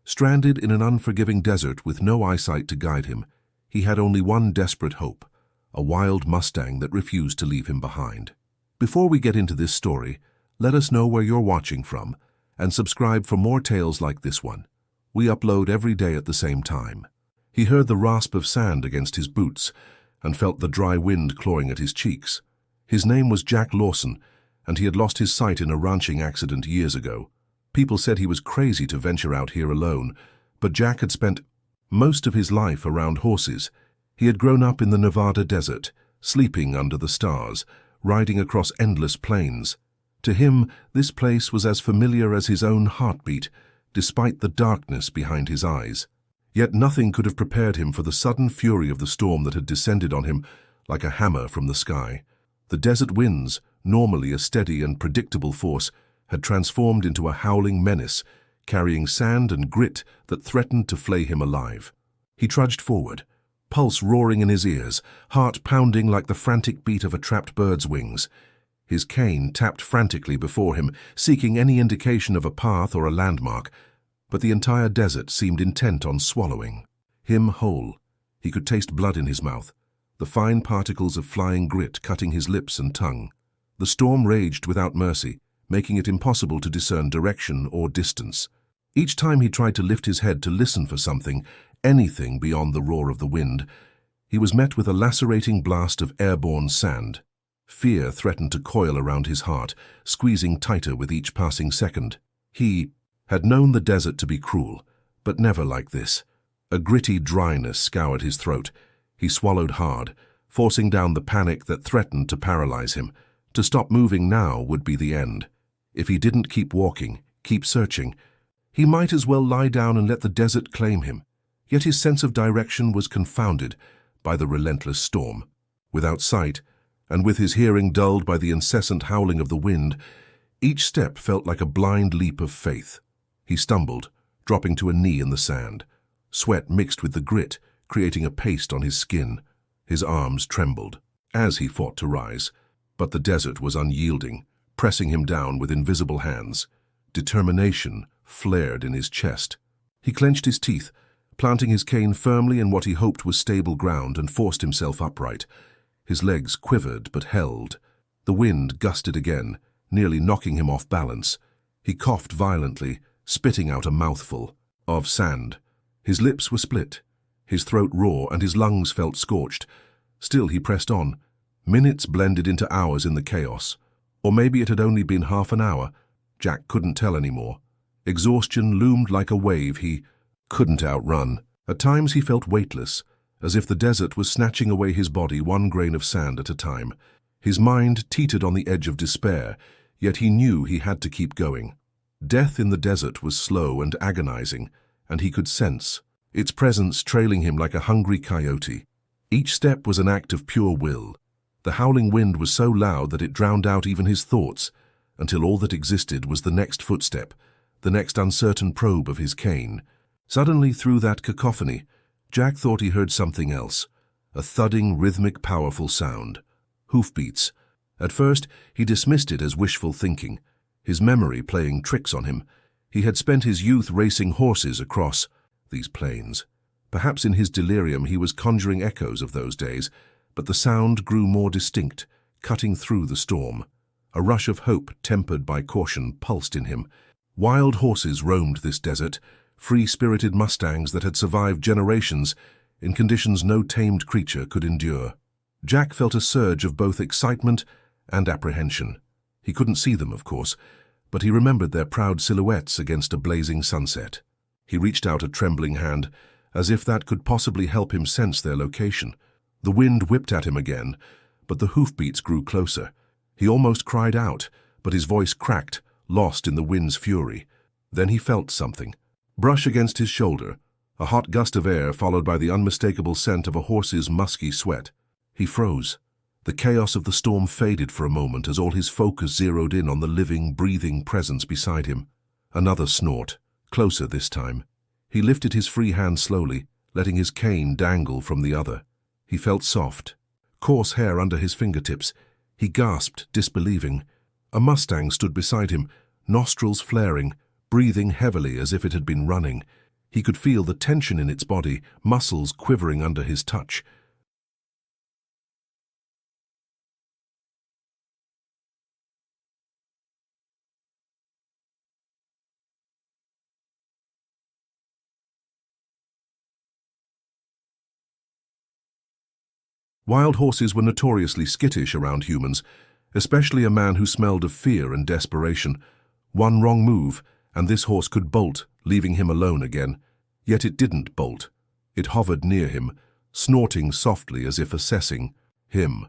Stranded in an unforgiving desert with no eyesight to guide him, he had only one desperate hope, a wild Mustang that refused to leave him behind. Before we get into this story, let us know where you're watching from and subscribe for more tales like this one. We upload every day at the same time. He heard the rasp of sand against his boots and felt the dry wind clawing at his cheeks. His name was Jack Lawson, and he had lost his sight in a ranching accident years ago. People said he was crazy to venture out here alone, but Jack had spent most of his life around horses. He had grown up in the Nevada desert, sleeping under the stars, riding across endless plains. To him, this place was as familiar as his own heartbeat, despite the darkness behind his eyes. Yet nothing could have prepared him for the sudden fury of the storm that had descended on him like a hammer from the sky. The desert winds, normally a steady and predictable force, had transformed into a howling menace, carrying sand and grit that threatened to flay him alive. He trudged forward, pulse roaring in his ears, heart pounding like the frantic beat of a trapped bird's wings. His cane tapped frantically before him, seeking any indication of a path or a landmark, but the entire desert seemed intent on swallowing him whole. He could taste blood in his mouth, the fine particles of flying grit cutting his lips and tongue. The storm raged without mercy, making it impossible to discern direction or distance. Each time he tried to lift his head to listen for something, anything beyond the roar of the wind, he was met with a lacerating blast of airborne sand. Fear threatened to coil around his heart, squeezing tighter with each passing second. He had known the desert to be cruel, but never like this. A gritty dryness scoured his throat. He swallowed hard, forcing down the panic that threatened to paralyze him. To stop moving now would be the end. If he didn't keep walking, keep searching, he might as well lie down and let the desert claim him. Yet his sense of direction was confounded by the relentless storm. Without sight, and with his hearing dulled by the incessant howling of the wind, each step felt like a blind leap of faith. He stumbled, dropping to a knee in the sand. Sweat mixed with the grit, creating a paste on his skin. His arms trembled as he fought to rise, but the desert was unyielding, pressing him down with invisible hands. Determination flared in his chest. He clenched his teeth, planting his cane firmly in what he hoped was stable ground, and forced himself upright. His legs quivered but held. The wind gusted again, nearly knocking him off balance. He coughed violently, spitting out a mouthful of sand. His lips were split, his throat raw, and his lungs felt scorched. Still he pressed on. Minutes blended into hours in the chaos. Or maybe it had only been half an hour. Jack couldn't tell anymore. Exhaustion loomed like a wave he couldn't outrun. At times he felt weightless, as if the desert was snatching away his body one grain of sand at a time. His mind teetered on the edge of despair, yet he knew he had to keep going. Death in the desert was slow and agonizing, and he could sense its presence trailing him like a hungry coyote. Each step was an act of pure will. The howling wind was so loud that it drowned out even his thoughts, until all that existed was the next footstep, the next uncertain probe of his cane. Suddenly, through that cacophony, Jack thought he heard something else, a thudding, rhythmic, powerful sound. Hoofbeats. At first, he dismissed it as wishful thinking, his memory playing tricks on him. He had spent his youth racing horses across these plains. Perhaps in his delirium he was conjuring echoes of those days, but the sound grew more distinct, cutting through the storm. A rush of hope tempered by caution pulsed in him. Wild horses roamed this desert, free-spirited Mustangs that had survived generations in conditions no tamed creature could endure. Jack felt a surge of both excitement and apprehension. He couldn't see them, of course, but he remembered their proud silhouettes against a blazing sunset. He reached out a trembling hand, as if that could possibly help him sense their location. The wind whipped at him again, but the hoofbeats grew closer. He almost cried out, but his voice cracked, lost in the wind's fury. Then he felt something brush against his shoulder, a hot gust of air followed by the unmistakable scent of a horse's musky sweat. He froze. The chaos of the storm faded for a moment as all his focus zeroed in on the living, breathing presence beside him. Another snort, closer this time. He lifted his free hand slowly, letting his cane dangle from the other. He felt soft, coarse hair under his fingertips. He gasped, disbelieving. A Mustang stood beside him, nostrils flaring, breathing heavily as if it had been running. He could feel the tension in its body, muscles quivering under his touch. Wild horses were notoriously skittish around humans, especially a man who smelled of fear and desperation. One wrong move, and this horse could bolt, leaving him alone again. Yet it didn't bolt. It hovered near him, snorting softly as if assessing him.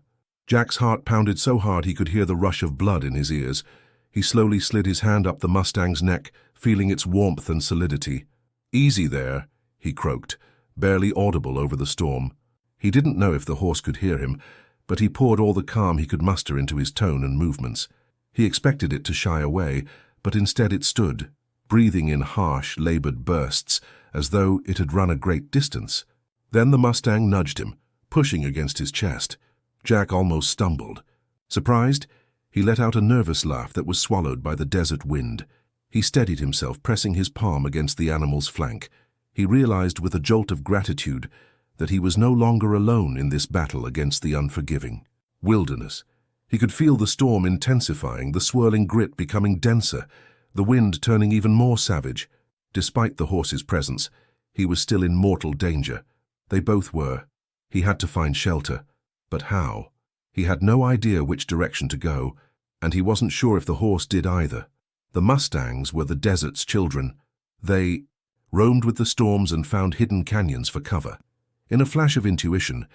Jack's heart pounded so hard he could hear the rush of blood in his ears. He slowly slid his hand up the Mustang's neck, feeling its warmth and solidity. "Easy there," he croaked, barely audible over the storm. He didn't know if the horse could hear him, but he poured all the calm he could muster into his tone and movements. He expected it to shy away, but instead it stood, breathing in harsh, labored bursts, as though it had run a great distance. Then the Mustang nudged him, pushing against his chest. Jack almost stumbled. Surprised, he let out a nervous laugh that was swallowed by the desert wind. He steadied himself, pressing his palm against the animal's flank. He realized with a jolt of gratitude that he was no longer alone in this battle against the unforgiving wilderness. He could feel the storm intensifying, the swirling grit becoming denser, the wind turning even more savage. Despite the horse's presence, he was still in mortal danger. They both were. He had to find shelter. But how? He had no idea which direction to go, and he wasn't sure if the horse did either. The Mustangs were the desert's children. They roamed with the storms and found hidden canyons for cover. In a flash of intuition,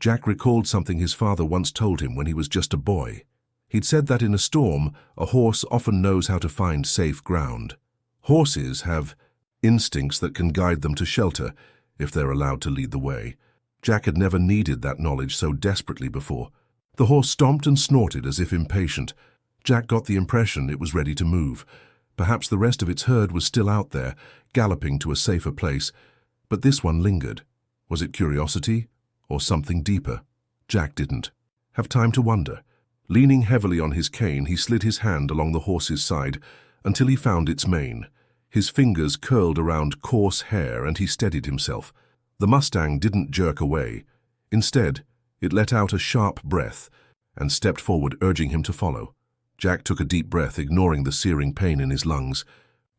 Jack recalled something his father once told him when he was just a boy. He'd said that in a storm, a horse often knows how to find safe ground. Horses have instincts that can guide them to shelter if they're allowed to lead the way. Jack had never needed that knowledge so desperately before. The horse stomped and snorted as if impatient. Jack got the impression it was ready to move. Perhaps the rest of its herd was still out there, galloping to a safer place. But this one lingered. Was it curiosity or something deeper? Jack didn't have time to wonder. Leaning heavily on his cane, he slid his hand along the horse's side until he found its mane. His fingers curled around coarse hair and he steadied himself. The Mustang didn't jerk away. Instead, it let out a sharp breath and stepped forward, urging him to follow. Jack took a deep breath, ignoring the searing pain in his lungs.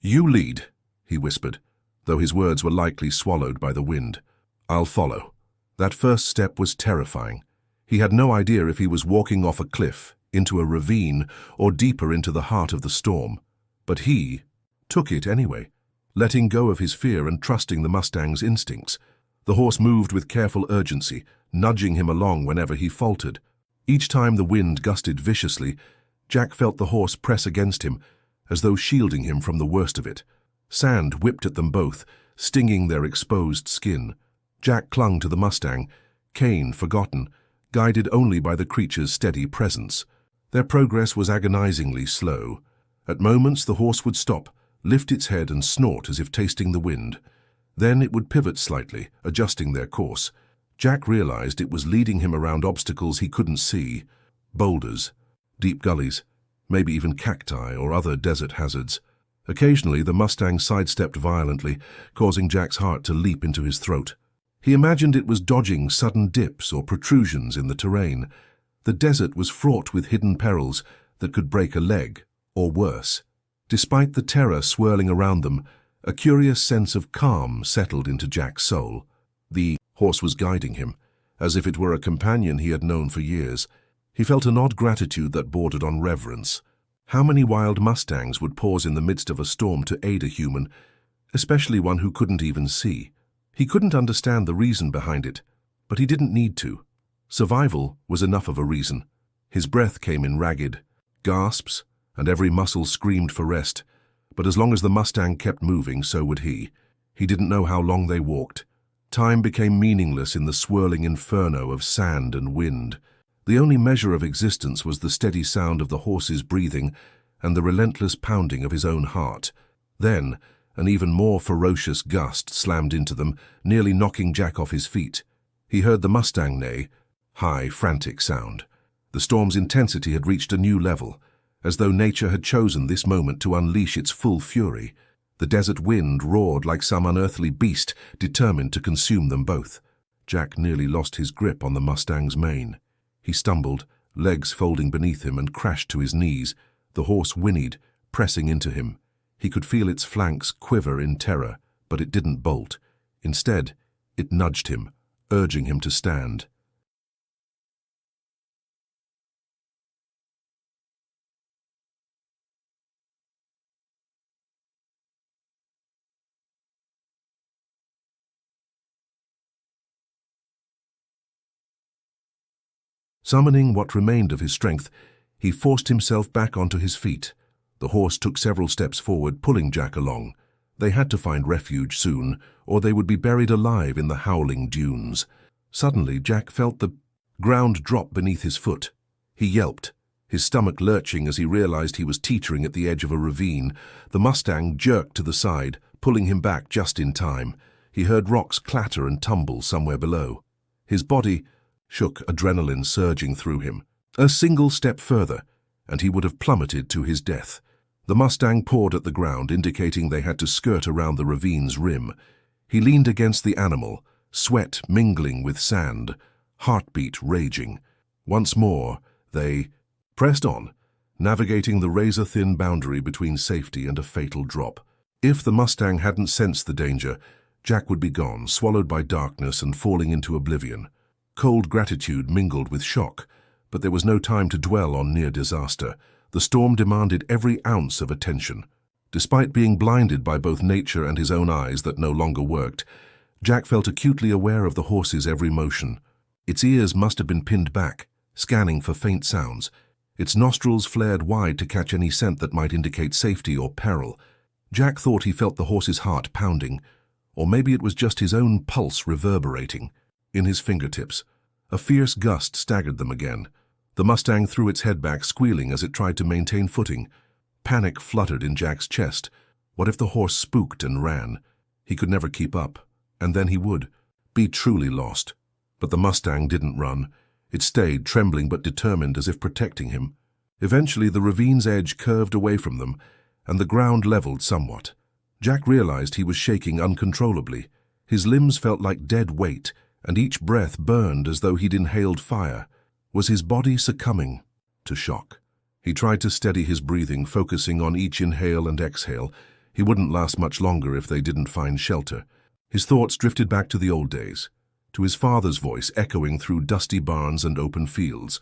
"You lead," he whispered, though his words were likely swallowed by the wind. "I'll follow." That first step was terrifying. He had no idea if he was walking off a cliff, into a ravine, or deeper into the heart of the storm. But he took it anyway, letting go of his fear and trusting the Mustang's instincts. The horse moved with careful urgency, nudging him along whenever he faltered. Each time the wind gusted viciously, Jack felt the horse press against him, as though shielding him from the worst of it. Sand whipped at them both, stinging their exposed skin. Jack clung to the Mustang, cane forgotten, guided only by the creature's steady presence. Their progress was agonizingly slow. At moments the horse would stop, lift its head and snort as if tasting the wind. Then it would pivot slightly, adjusting their course. Jack realized it was leading him around obstacles he couldn't see. Boulders, deep gullies, maybe even cacti or other desert hazards. Occasionally the Mustang sidestepped violently, causing Jack's heart to leap into his throat. He imagined it was dodging sudden dips or protrusions in the terrain. The desert was fraught with hidden perils that could break a leg, or worse. Despite the terror swirling around them, a curious sense of calm settled into Jack's soul. The horse was guiding him, as if it were a companion he had known for years. He felt an odd gratitude that bordered on reverence. How many wild Mustangs would pause in the midst of a storm to aid a human, especially one who couldn't even see? He couldn't understand the reason behind it, but he didn't need to. Survival was enough of a reason. His breath came in ragged gasps, and every muscle screamed for rest. But as long as the Mustang kept moving, so would he. He didn't know how long they walked. Time became meaningless in the swirling inferno of sand and wind. The only measure of existence was the steady sound of the horse's breathing and the relentless pounding of his own heart. Then, an even more ferocious gust slammed into them, nearly knocking Jack off his feet. He heard the Mustang neigh, high, frantic sound. The storm's intensity had reached a new level, as though nature had chosen this moment to unleash its full fury. The desert wind roared like some unearthly beast determined to consume them both. Jack nearly lost his grip on the Mustang's mane. He stumbled, legs folding beneath him, and crashed to his knees. The horse whinnied, pressing into him. He could feel its flanks quiver in terror, but it didn't bolt. Instead, it nudged him, urging him to stand. Summoning what remained of his strength, he forced himself back onto his feet. The horse took several steps forward, pulling Jack along. They had to find refuge soon, or they would be buried alive in the howling dunes. Suddenly, Jack felt the ground drop beneath his foot. He yelped, his stomach lurching as he realized he was teetering at the edge of a ravine. The Mustang jerked to the side, pulling him back just in time. He heard rocks clatter and tumble somewhere below. His body shook, adrenaline surging through him. A single step further, and he would have plummeted to his death. The Mustang pawed at the ground, indicating they had to skirt around the ravine's rim. He leaned against the animal, sweat mingling with sand, heartbeat raging. Once more, they pressed on, navigating the razor-thin boundary between safety and a fatal drop. If the Mustang hadn't sensed the danger, Jack would be gone, swallowed by darkness and falling into oblivion. Cold gratitude mingled with shock, but there was no time to dwell on near disaster. The storm demanded every ounce of attention. Despite being blinded by both nature and his own eyes that no longer worked, Jack felt acutely aware of the horse's every motion. Its ears must have been pinned back, scanning for faint sounds. Its nostrils flared wide to catch any scent that might indicate safety or peril. Jack thought he felt the horse's heart pounding, or maybe it was just his own pulse reverberating in his fingertips. A fierce gust staggered them again. The Mustang threw its head back, squealing as it tried to maintain footing. Panic fluttered in Jack's chest. What if the horse spooked and ran? He could never keep up, and then he would be truly lost. But the Mustang didn't run. It stayed, trembling but determined, as if protecting him. Eventually, the ravine's edge curved away from them, and the ground leveled somewhat. Jack realized he was shaking uncontrollably. His limbs felt like dead weight, and each breath burned as though he'd inhaled fire. Was his body succumbing to shock? He tried to steady his breathing, focusing on each inhale and exhale. He wouldn't last much longer if they didn't find shelter. His thoughts drifted back to the old days, to his father's voice echoing through dusty barns and open fields.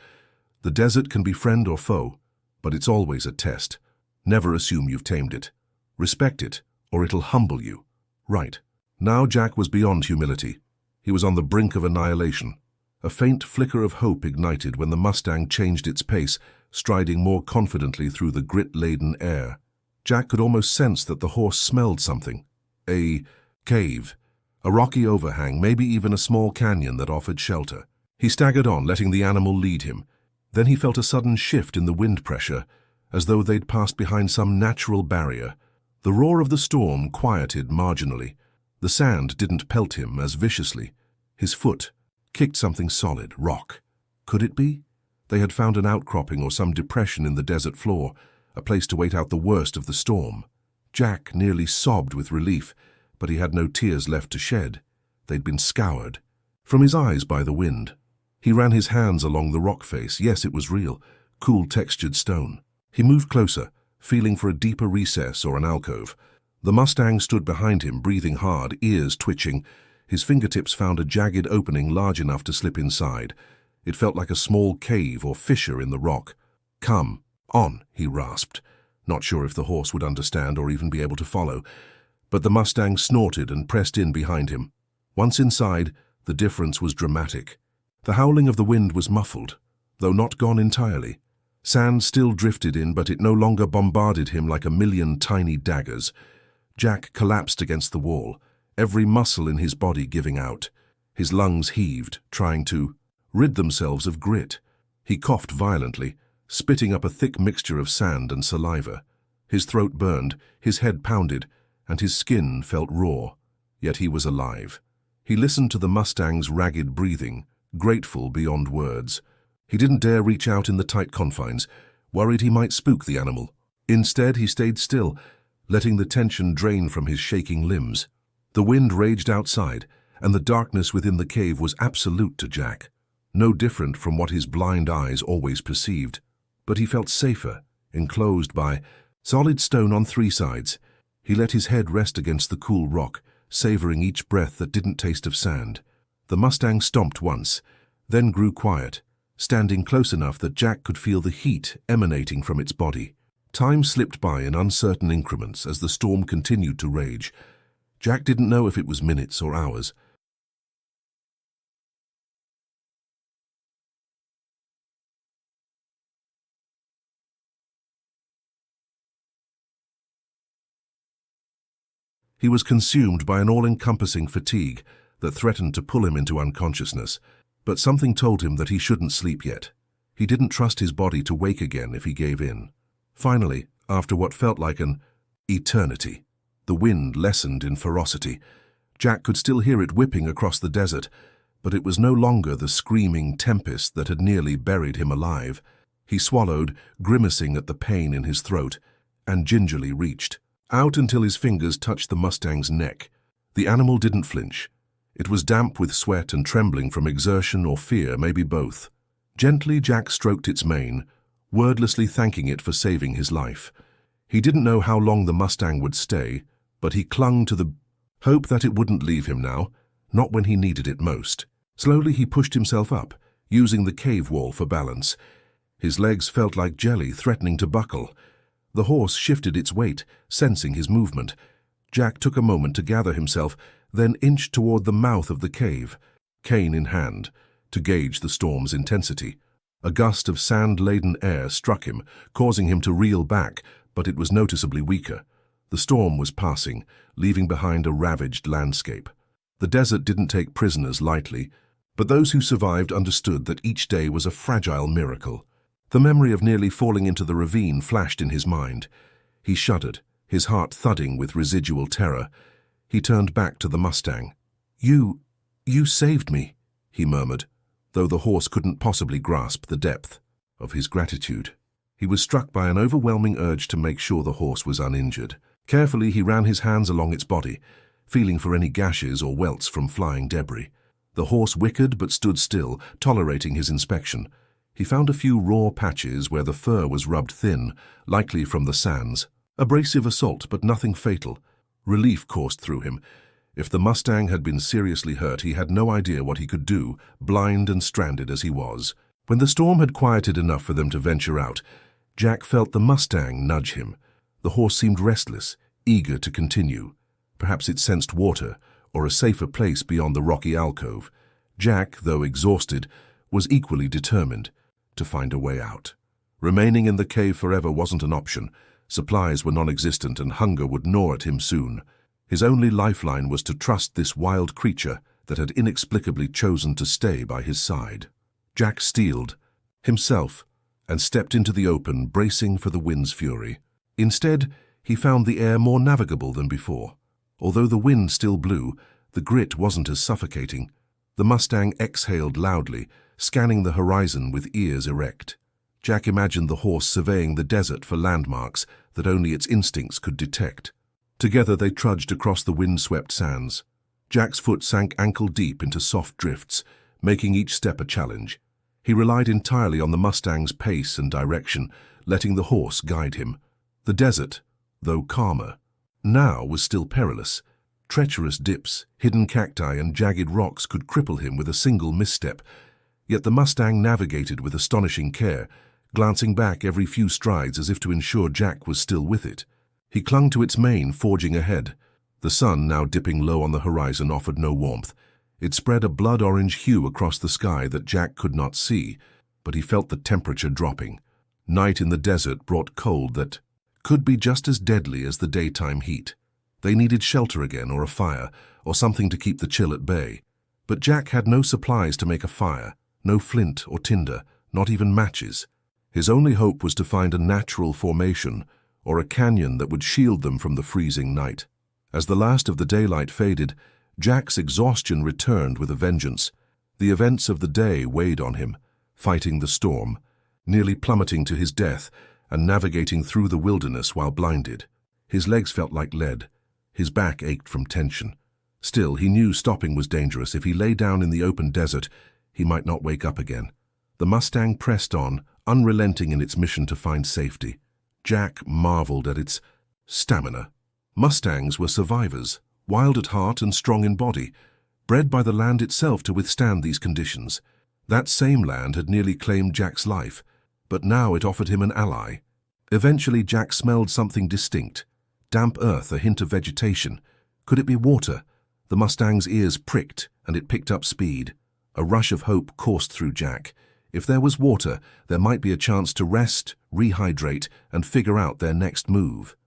The desert can be friend or foe, but it's always a test. Never assume you've tamed it. Respect it, or it'll humble you. Right. Now Jack was beyond humility. He was on the brink of annihilation. A faint flicker of hope ignited when the Mustang changed its pace, striding more confidently through the grit-laden air. Jack could almost sense that the horse smelled something. A cave, a rocky overhang, maybe even a small canyon that offered shelter. He staggered on, letting the animal lead him. Then he felt a sudden shift in the wind pressure, as though they'd passed behind some natural barrier. The roar of the storm quieted marginally. The sand didn't pelt him as viciously. His foot kicked something solid, rock. Could it be? They had found an outcropping or some depression in the desert floor, a place to wait out the worst of the storm. Jack nearly sobbed with relief, but he had no tears left to shed. They'd been scoured from his eyes by the wind. He ran his hands along the rock face. Yes, it was real, cool textured stone. He moved closer, feeling for a deeper recess or an alcove. The Mustang stood behind him, breathing hard, ears twitching. His fingertips found a jagged opening large enough to slip inside. It felt like a small cave or fissure in the rock. "Come on," he rasped, not sure if the horse would understand or even be able to follow. But the Mustang snorted and pressed in behind him. Once inside, the difference was dramatic. The howling of the wind was muffled, though not gone entirely. Sand still drifted in, but it no longer bombarded him like a million tiny daggers. Jack collapsed against the wall, every muscle in his body giving out. His lungs heaved, trying to rid themselves of grit. He coughed violently, spitting up a thick mixture of sand and saliva. His throat burned, his head pounded, and his skin felt raw. Yet he was alive. He listened to the Mustang's ragged breathing, grateful beyond words. He didn't dare reach out in the tight confines, worried he might spook the animal. Instead, he stayed still, letting the tension drain from his shaking limbs. The wind raged outside, and the darkness within the cave was absolute to Jack, no different from what his blind eyes always perceived. But he felt safer, enclosed by solid stone on three sides. He let his head rest against the cool rock, savoring each breath that didn't taste of sand. The Mustang stomped once, then grew quiet, standing close enough that Jack could feel the heat emanating from its body. Time slipped by in uncertain increments as the storm continued to rage. Jack didn't know if it was minutes or hours. He was consumed by an all-encompassing fatigue that threatened to pull him into unconsciousness, but something told him that he shouldn't sleep yet. He didn't trust his body to wake again if he gave in. Finally, after what felt like an eternity, the wind lessened in ferocity. Jack could still hear it whipping across the desert, but it was no longer the screaming tempest that had nearly buried him alive. He swallowed, grimacing at the pain in his throat, and gingerly reached out until his fingers touched the Mustang's neck. The animal didn't flinch. It was damp with sweat and trembling from exertion or fear, maybe both. Gently, Jack stroked its mane, wordlessly thanking it for saving his life. He didn't know how long the Mustang would stay, but he clung to the hope that it wouldn't leave him now, not when he needed it most. Slowly he pushed himself up, using the cave wall for balance. His legs felt like jelly, threatening to buckle. The horse shifted its weight, sensing his movement. Jack took a moment to gather himself, then inched toward the mouth of the cave, cane in hand, to gauge the storm's intensity. A gust of sand-laden air struck him, causing him to reel back, but it was noticeably weaker. The storm was passing, leaving behind a ravaged landscape. The desert didn't take prisoners lightly, but those who survived understood that each day was a fragile miracle. The memory of nearly falling into the ravine flashed in his mind. He shuddered, his heart thudding with residual terror. He turned back to the Mustang. You saved me," he murmured, though the horse couldn't possibly grasp the depth of his gratitude. He was struck by an overwhelming urge to make sure the horse was uninjured. Carefully, he ran his hands along its body, feeling for any gashes or welts from flying debris. The horse whickered but stood still, tolerating his inspection. He found a few raw patches where the fur was rubbed thin, likely from the sands. Abrasive assault, but nothing fatal. Relief coursed through him. If the Mustang had been seriously hurt, he had no idea what he could do, blind and stranded as he was. When the storm had quieted enough for them to venture out, Jack felt the Mustang nudge him. The horse seemed restless, eager to continue. Perhaps it sensed water, or a safer place beyond the rocky alcove. Jack, though exhausted, was equally determined to find a way out. Remaining in the cave forever wasn't an option. Supplies were non-existent and hunger would gnaw at him soon. His only lifeline was to trust this wild creature that had inexplicably chosen to stay by his side. Jack steeled himself and stepped into the open, bracing for the wind's fury. Instead, he found the air more navigable than before. Although the wind still blew, the grit wasn't as suffocating. The Mustang exhaled loudly, scanning the horizon with ears erect. Jack imagined the horse surveying the desert for landmarks that only its instincts could detect. Together they trudged across the wind-swept sands. Jack's foot sank ankle-deep into soft drifts, making each step a challenge. He relied entirely on the Mustang's pace and direction, letting the horse guide him. The desert, though calmer, now was still perilous. Treacherous dips, hidden cacti and jagged rocks could cripple him with a single misstep. Yet the Mustang navigated with astonishing care, glancing back every few strides as if to ensure Jack was still with it. He clung to its mane, forging ahead. The sun, now dipping low on the horizon, offered no warmth. It spread a blood-orange hue across the sky that Jack could not see, but he felt the temperature dropping. Night in the desert brought cold that could be just as deadly as the daytime heat. They needed shelter again, or a fire, or something to keep the chill at bay. But Jack had no supplies to make a fire, no flint or tinder, not even matches. His only hope was to find a natural formation, or a canyon that would shield them from the freezing night. As the last of the daylight faded, Jack's exhaustion returned with a vengeance. The events of the day weighed on him, fighting the storm, nearly plummeting to his death, and navigating through the wilderness while blinded. His legs felt like lead. His back ached from tension. Still, he knew stopping was dangerous. If he lay down in the open desert, he might not wake up again. The Mustang pressed on, unrelenting in its mission to find safety. Jack marveled at its stamina. Mustangs were survivors, wild at heart and strong in body, bred by the land itself to withstand these conditions. That same land had nearly claimed Jack's life, but now it offered him an ally. Eventually, Jack smelled something distinct. Damp earth, a hint of vegetation. Could it be water? The Mustang's ears pricked, and it picked up speed. A rush of hope coursed through Jack. If there was water, there might be a chance to rest, rehydrate, and figure out their next move.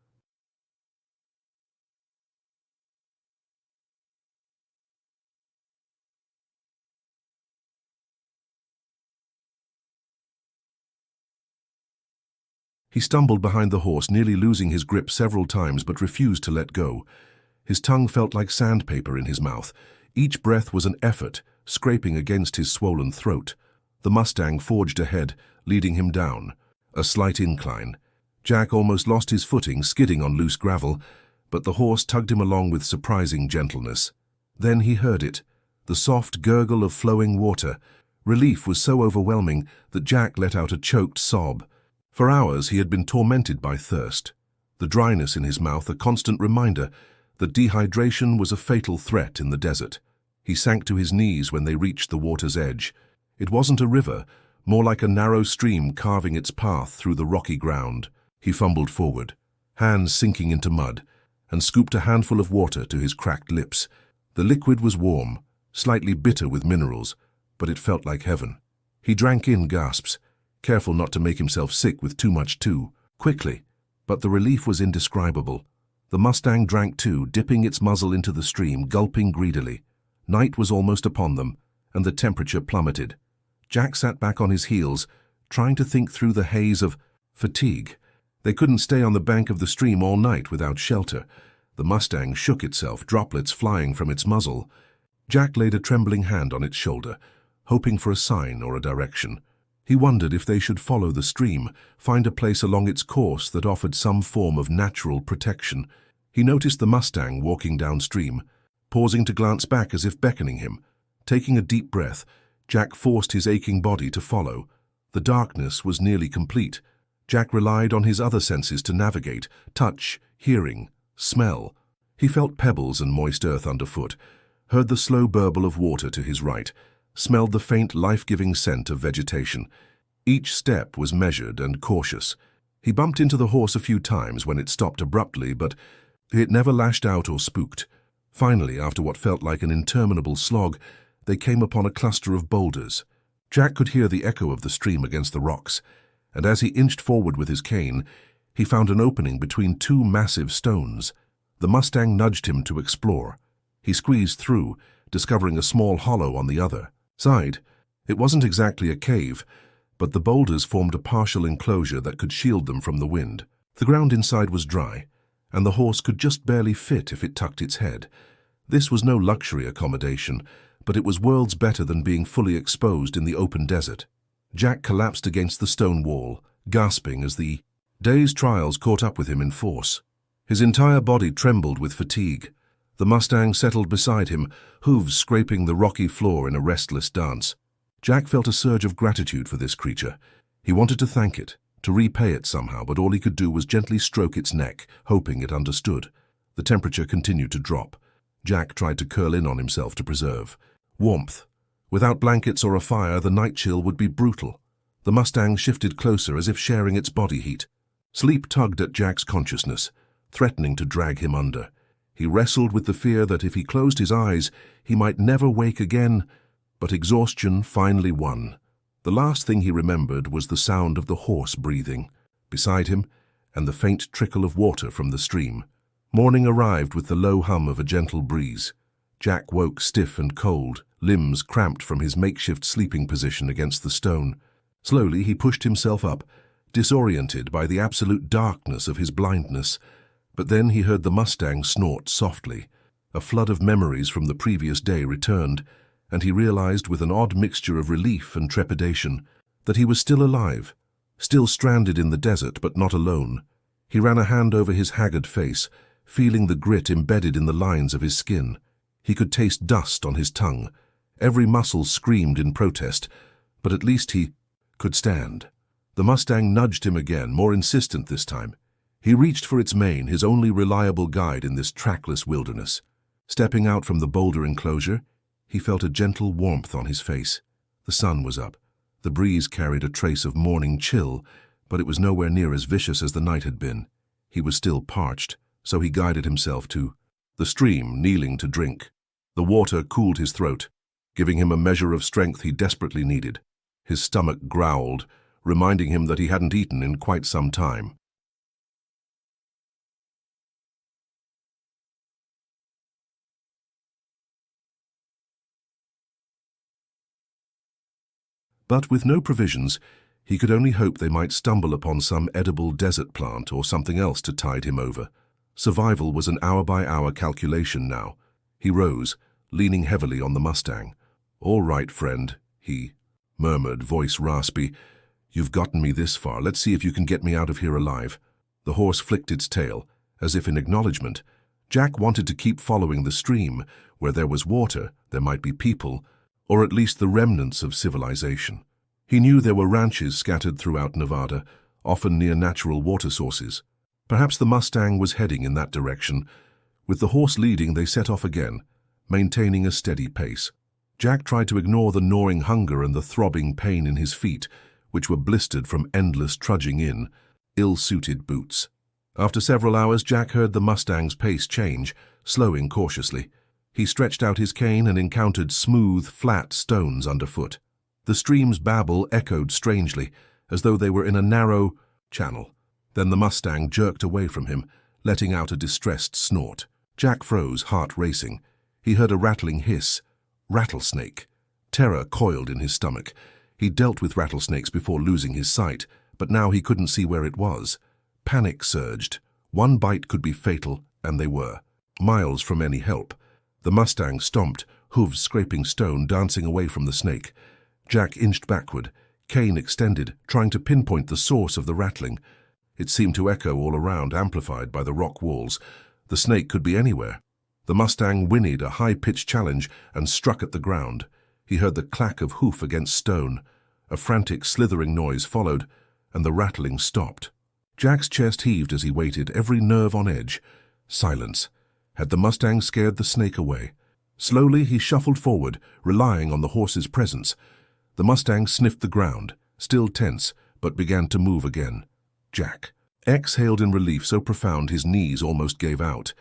He stumbled behind the horse, nearly losing his grip several times, but refused to let go. His tongue felt like sandpaper in his mouth. Each breath was an effort, scraping against his swollen throat. The Mustang forged ahead, leading him down. A slight incline. Jack almost lost his footing, skidding on loose gravel, but the horse tugged him along with surprising gentleness. Then he heard it, the soft gurgle of flowing water. Relief was so overwhelming that Jack let out a choked sob. For hours he had been tormented by thirst, the dryness in his mouth a constant reminder that dehydration was a fatal threat in the desert. He sank to his knees when they reached the water's edge. It wasn't a river, more like a narrow stream carving its path through the rocky ground. He fumbled forward, hands sinking into mud, and scooped a handful of water to his cracked lips. The liquid was warm, slightly bitter with minerals, but it felt like heaven. He drank in gasps, careful not to make himself sick with too much too quickly, but the relief was indescribable. The Mustang drank too, dipping its muzzle into the stream, gulping greedily. Night was almost upon them, and the temperature plummeted. Jack sat back on his heels, trying to think through the haze of fatigue. They couldn't stay on the bank of the stream all night without shelter. The Mustang shook itself, droplets flying from its muzzle. Jack laid a trembling hand on its shoulder, hoping for a sign or a direction. He wondered if they should follow the stream, find a place along its course that offered some form of natural protection. He noticed the Mustang walking downstream, pausing to glance back as if beckoning him. Taking a deep breath, Jack forced his aching body to follow. The darkness was nearly complete. Jack relied on his other senses to navigate: touch, hearing, smell. He felt pebbles and moist earth underfoot, heard the slow burble of water to his right, smelled the faint, life-giving scent of vegetation. Each step was measured and cautious. He bumped into the horse a few times when it stopped abruptly, but it never lashed out or spooked. Finally, after what felt like an interminable slog, they came upon a cluster of boulders. Jack could hear the echo of the stream against the rocks, and as he inched forward with his cane, he found an opening between two massive stones. The Mustang nudged him to explore. He squeezed through, discovering a small hollow on the other side. It wasn't exactly a cave, but the boulders formed a partial enclosure that could shield them from the wind. The ground inside was dry, and the horse could just barely fit if it tucked its head. This was no luxury accommodation, but it was worlds better than being fully exposed in the open desert. Jack collapsed against the stone wall, gasping as the day's trials caught up with him in force. His entire body trembled with fatigue. The Mustang settled beside him, hooves scraping the rocky floor in a restless dance. Jack felt a surge of gratitude for this creature. He wanted to thank it, to repay it somehow, but all he could do was gently stroke its neck, hoping it understood. The temperature continued to drop. Jack tried to curl in on himself to preserve warmth. Without blankets or a fire, the night chill would be brutal. The Mustang shifted closer as if sharing its body heat. Sleep tugged at Jack's consciousness, threatening to drag him under. He wrestled with the fear that if he closed his eyes, he might never wake again, but exhaustion finally won. The last thing he remembered was the sound of the horse breathing beside him and the faint trickle of water from the stream. Morning arrived with the low hum of a gentle breeze. Jack woke stiff and cold, limbs cramped from his makeshift sleeping position against the stone. Slowly he pushed himself up, disoriented by the absolute darkness of his blindness. But then he heard the Mustang snort softly. A flood of memories from the previous day returned, and he realized with an odd mixture of relief and trepidation that he was still alive, still stranded in the desert but not alone. He ran a hand over his haggard face, feeling the grit embedded in the lines of his skin. He could taste dust on his tongue. Every muscle screamed in protest, but at least he could stand. The Mustang nudged him again, more insistent this time. He reached for its mane, his only reliable guide in this trackless wilderness. Stepping out from the boulder enclosure, he felt a gentle warmth on his face. The sun was up. The breeze carried a trace of morning chill, but it was nowhere near as vicious as the night had been. He was still parched, so he guided himself to the stream, kneeling to drink. The water cooled his throat, giving him a measure of strength he desperately needed. His stomach growled, reminding him that he hadn't eaten in quite some time. But with no provisions, he could only hope they might stumble upon some edible desert plant or something else to tide him over. Survival was an hour-by-hour calculation now. He rose, leaning heavily on the Mustang. "All right, friend," he murmured, voice raspy. "You've gotten me this far. Let's see if you can get me out of here alive." The horse flicked its tail, as if in acknowledgement. Jack wanted to keep following the stream. Where there was water, there might be people, or at least the remnants of civilization. He knew there were ranches scattered throughout Nevada, often near natural water sources. Perhaps the Mustang was heading in that direction. With the horse leading, they set off again, maintaining a steady pace. Jack tried to ignore the gnawing hunger and the throbbing pain in his feet, which were blistered from endless trudging in ill-suited boots. After several hours, Jack heard the Mustang's pace change, slowing cautiously. He stretched out his cane and encountered smooth, flat stones underfoot. The stream's babble echoed strangely, as though they were in a narrow channel. Then the Mustang jerked away from him, letting out a distressed snort. Jack froze, heart racing. He heard a rattling hiss. Rattlesnake. Terror coiled in his stomach. He dealt with rattlesnakes before losing his sight, but now he couldn't see where it was. Panic surged. One bite could be fatal, and they were. Miles from any help. The Mustang stomped, hooves scraping stone, dancing away from the snake. Jack inched backward, cane extended, trying to pinpoint the source of the rattling. It seemed to echo all around, amplified by the rock walls. The snake could be anywhere. The Mustang whinnied a high-pitched challenge and struck at the ground. He heard the clack of hoof against stone. A frantic, slithering noise followed, and the rattling stopped. Jack's chest heaved as he waited, every nerve on edge. Silence. Had the Mustang scared the snake away? Slowly he shuffled forward, relying on the horse's presence. The Mustang sniffed the ground, still tense, but began to move again. Jack exhaled in relief so profound his knees almost gave out.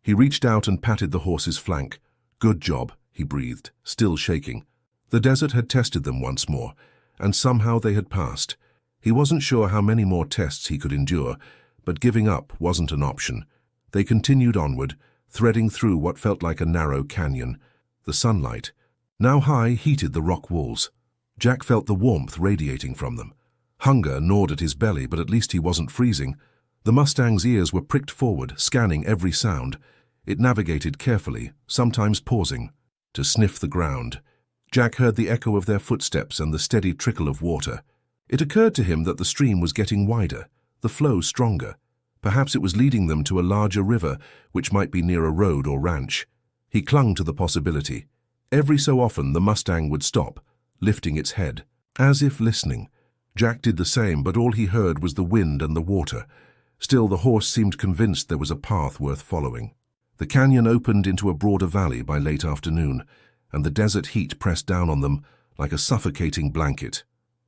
He reached out and patted the horse's flank. "Good job," he breathed, still shaking. The desert had tested them once more, and somehow they had passed. He wasn't sure how many more tests he could endure, but giving up wasn't an option. They continued onward, threading through what felt like a narrow canyon. The sunlight, now high, heated the rock walls. Jack felt the warmth radiating from them. Hunger gnawed at his belly, but at least he wasn't freezing. The Mustang's ears were pricked forward, scanning every sound. It navigated carefully, sometimes pausing, to sniff the ground. Jack heard the echo of their footsteps and the steady trickle of water. It occurred to him that the stream was getting wider, the flow stronger. Perhaps it was leading them to a larger river, which might be near a road or ranch. He clung to the possibility. Every so often the Mustang would stop, lifting its head, as if listening. Jack did the same, but all he heard was the wind and the water. Still, the horse seemed convinced there was a path worth following. The canyon opened into a broader valley by late afternoon, and the desert heat pressed down on them like a suffocating blanket.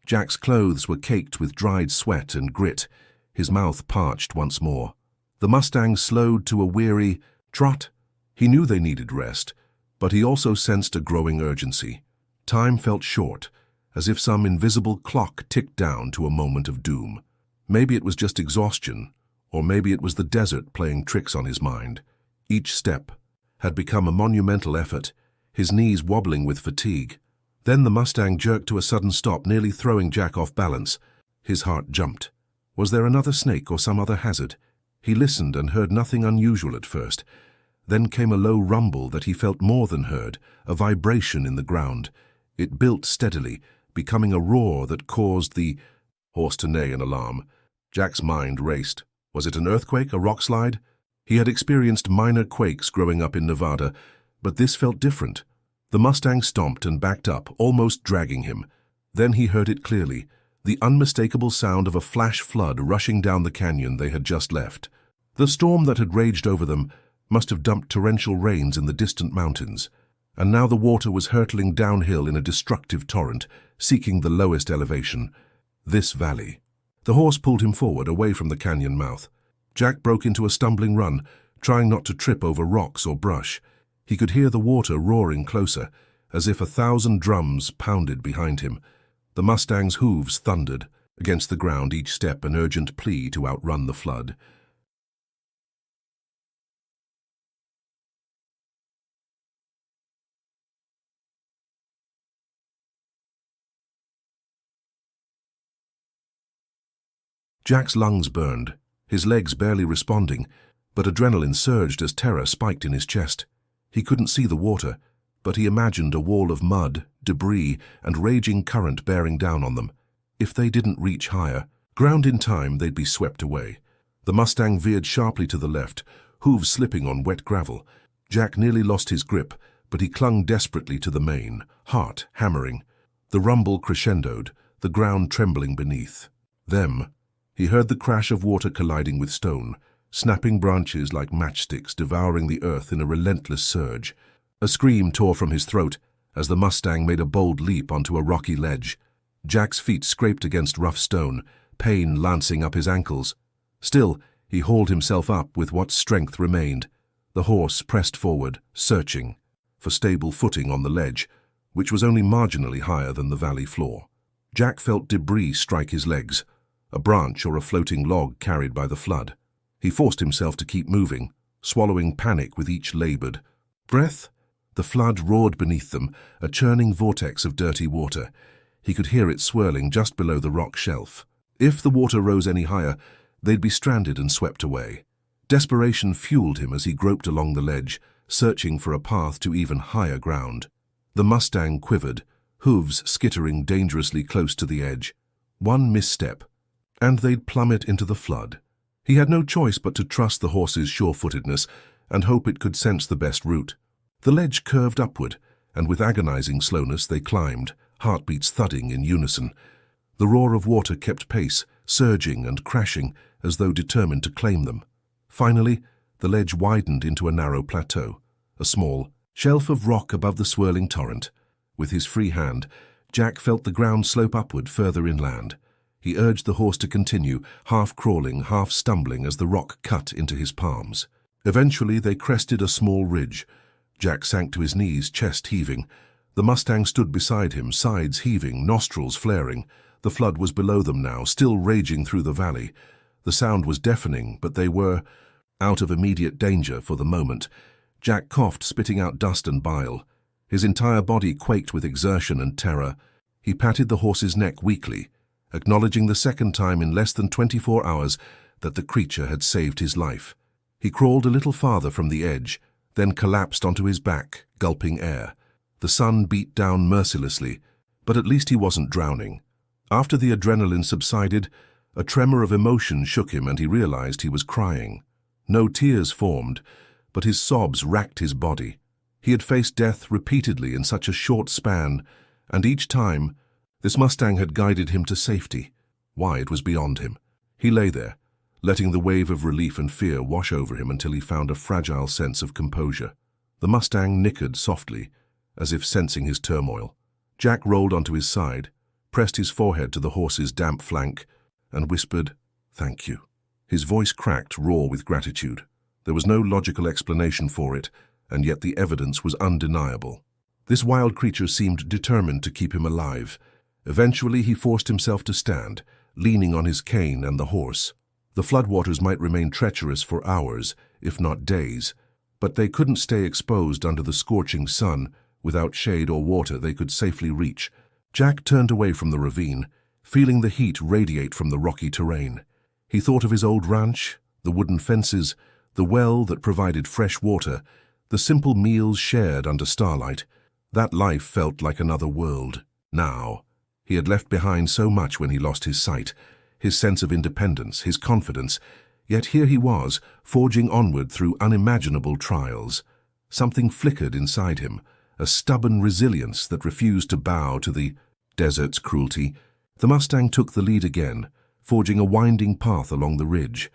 Jack's clothes were caked with dried sweat and grit, his mouth parched once more. The Mustang slowed to a weary trot. He knew they needed rest, but he also sensed a growing urgency. Time felt short, as if some invisible clock ticked down to a moment of doom. Maybe it was just exhaustion, or maybe it was the desert playing tricks on his mind. Each step had become a monumental effort, his knees wobbling with fatigue. Then the Mustang jerked to a sudden stop, nearly throwing Jack off balance. His heart jumped. Was there another snake or some other hazard? He listened and heard nothing unusual at first. Then came a low rumble that he felt more than heard, a vibration in the ground. It built steadily, becoming a roar that caused the horse to neigh in alarm. Jack's mind raced. Was it an earthquake, a rock slide? He had experienced minor quakes growing up in Nevada, but this felt different. The Mustang stomped and backed up, almost dragging him. Then he heard it clearly, the unmistakable sound of a flash flood rushing down the canyon they had just left. The storm that had raged over them must have dumped torrential rains in the distant mountains, and now the water was hurtling downhill in a destructive torrent, seeking the lowest elevation, this valley. The horse pulled him forward, away from the canyon mouth. Jack broke into a stumbling run, trying not to trip over rocks or brush. He could hear the water roaring closer, as if 1,000 drums pounded behind him. The Mustang's hooves thundered against the ground, each step an urgent plea to outrun the flood. Jack's lungs burned, his legs barely responding, but adrenaline surged as terror spiked in his chest. He couldn't see the water, but he imagined a wall of mud, debris, and raging current bearing down on them. If they didn't reach higher, ground in time, they'd be swept away. The Mustang veered sharply to the left, hooves slipping on wet gravel. Jack nearly lost his grip, but he clung desperately to the mane, heart hammering. The rumble crescendoed, the ground trembling beneath them. He heard the crash of water colliding with stone, snapping branches like matchsticks devouring the earth in a relentless surge. A scream tore from his throat as the Mustang made a bold leap onto a rocky ledge. Jack's feet scraped against rough stone, pain lancing up his ankles. Still, he hauled himself up with what strength remained. The horse pressed forward, searching for stable footing on the ledge, which was only marginally higher than the valley floor. Jack felt debris strike his legs, a branch or a floating log carried by the flood. He forced himself to keep moving, swallowing panic with each labored breath. The flood roared beneath them, a churning vortex of dirty water. He could hear it swirling just below the rock shelf. If the water rose any higher, they'd be stranded and swept away. Desperation fueled him as he groped along the ledge, searching for a path to even higher ground. The Mustang quivered, hooves skittering dangerously close to the edge. One misstep, and they'd plummet into the flood. He had no choice but to trust the horse's sure-footedness and hope it could sense the best route. The ledge curved upward, and with agonizing slowness they climbed, heartbeats thudding in unison. The roar of water kept pace, surging and crashing as though determined to claim them. Finally, the ledge widened into a narrow plateau, a small shelf of rock above the swirling torrent. With his free hand, Jack felt the ground slope upward further inland. He urged the horse to continue, half crawling, half stumbling as the rock cut into his palms. Eventually they crested a small ridge. Jack sank to his knees, chest heaving. The Mustang stood beside him, sides heaving, nostrils flaring. The flood was below them now, still raging through the valley. The sound was deafening, but they were out of immediate danger for the moment. Jack coughed, spitting out dust and bile. His entire body quaked with exertion and terror. He patted the horse's neck weakly, acknowledging the second time in less than 24 hours that the creature had saved his life. He crawled a little farther from the edge, then collapsed onto his back, gulping air. The sun beat down mercilessly, but at least he wasn't drowning. After the adrenaline subsided, a tremor of emotion shook him and he realized he was crying. No tears formed, but his sobs racked his body. He had faced death repeatedly in such a short span, and each time, this Mustang had guided him to safety. Why, it was beyond him. He lay there, letting the wave of relief and fear wash over him until he found a fragile sense of composure. The Mustang nickered softly, as if sensing his turmoil. Jack rolled onto his side, pressed his forehead to the horse's damp flank, and whispered, "Thank you." His voice cracked, raw with gratitude. There was no logical explanation for it, and yet the evidence was undeniable. This wild creature seemed determined to keep him alive. Eventually he forced himself to stand, leaning on his cane and the horse. The floodwaters might remain treacherous for hours, if not days, but they couldn't stay exposed under the scorching sun. Without shade or water they could safely reach. Jack turned away from the ravine, feeling the heat radiate from the rocky terrain. He thought of his old ranch, the wooden fences, the well that provided fresh water, the simple meals shared under starlight. That life felt like another world. Now, he had left behind so much when he lost his sight, his sense of independence, his confidence. Yet here he was, forging onward through unimaginable trials. Something flickered inside him, a stubborn resilience that refused to bow to the desert's cruelty. The Mustang took the lead again, forging a winding path along the ridge.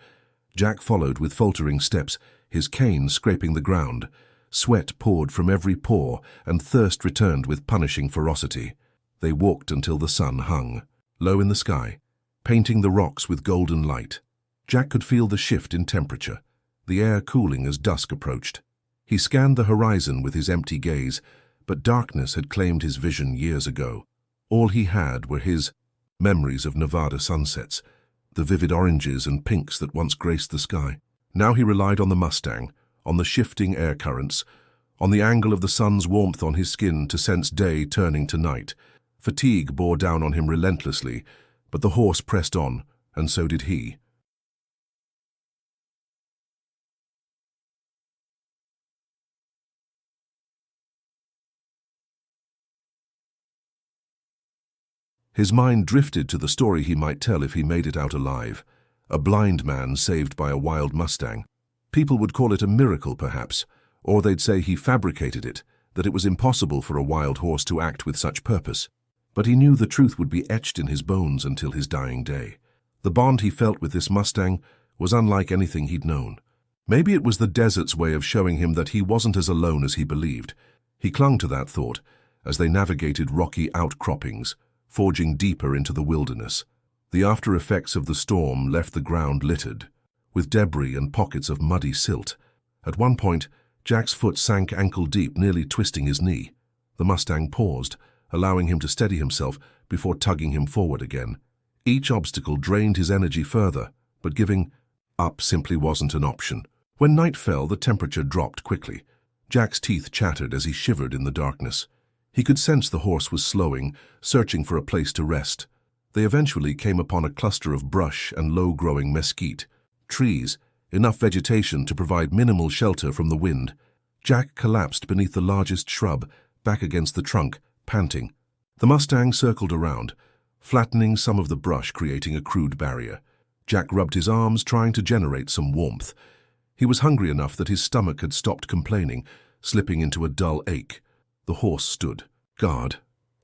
Jack followed with faltering steps, his cane scraping the ground. Sweat poured from every pore, and thirst returned with punishing ferocity. They walked until the sun hung, low in the sky, painting the rocks with golden light. Jack could feel the shift in temperature, the air cooling as dusk approached. He scanned the horizon with his empty gaze, but darkness had claimed his vision years ago. All he had were his memories of Nevada sunsets, the vivid oranges and pinks that once graced the sky. Now he relied on the Mustang, on the shifting air currents, on the angle of the sun's warmth on his skin to sense day turning to night. Fatigue bore down on him relentlessly, but the horse pressed on, and so did he. His mind drifted to the story he might tell if he made it out alive. A blind man saved by a wild Mustang. People would call it a miracle, perhaps, or they'd say he fabricated it, that it was impossible for a wild horse to act with such purpose. But he knew the truth would be etched in his bones until his dying day. The bond he felt with this Mustang was unlike anything he'd known. Maybe it was the desert's way of showing him that he wasn't as alone as he believed. He clung to that thought as they navigated rocky outcroppings, forging deeper into the wilderness. The after effects of the storm left the ground littered, with debris and pockets of muddy silt. At one point, Jack's foot sank ankle-deep, nearly twisting his knee. The Mustang paused, allowing him to steady himself before tugging him forward again. Each obstacle drained his energy further, but giving up simply wasn't an option. When night fell, the temperature dropped quickly. Jack's teeth chattered as he shivered in the darkness. He could sense the horse was slowing, searching for a place to rest. They eventually came upon a cluster of brush and low-growing mesquite. Trees, enough vegetation to provide minimal shelter from the wind. Jack collapsed beneath the largest shrub, back against the trunk, panting. The Mustang circled around, flattening some of the brush, creating a crude barrier. Jack rubbed his arms, trying to generate some warmth. He was hungry enough that his stomach had stopped complaining, slipping into a dull ache. The horse stood, guard,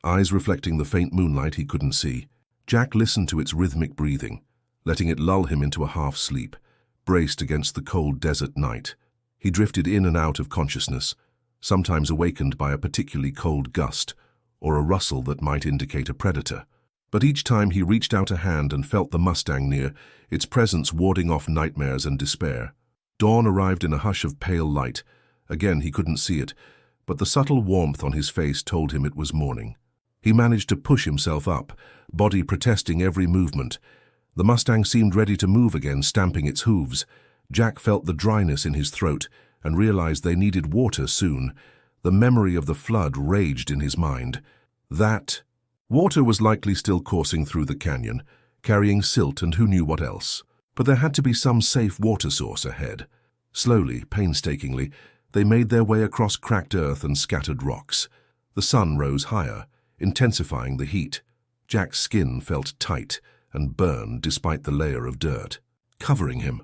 eyes reflecting the faint moonlight he couldn't see. Jack listened to its rhythmic breathing, letting it lull him into a half-sleep, braced against the cold desert night. He drifted in and out of consciousness, sometimes awakened by a particularly cold gust or a rustle that might indicate a predator. But each time he reached out a hand and felt the Mustang near, its presence warding off nightmares and despair. Dawn arrived in a hush of pale light. Again, he couldn't see it, but the subtle warmth on his face told him it was morning. He managed to push himself up, body protesting every movement. The Mustang seemed ready to move again, stamping its hooves. Jack felt the dryness in his throat and realized they needed water soon. The memory of the flood raged in his mind. That water was likely still coursing through the canyon, carrying silt and who knew what else. But there had to be some safe water source ahead. Slowly, painstakingly, they made their way across cracked earth and scattered rocks. The sun rose higher, intensifying the heat. Jack's skin felt tight and burned despite the layer of dirt covering him.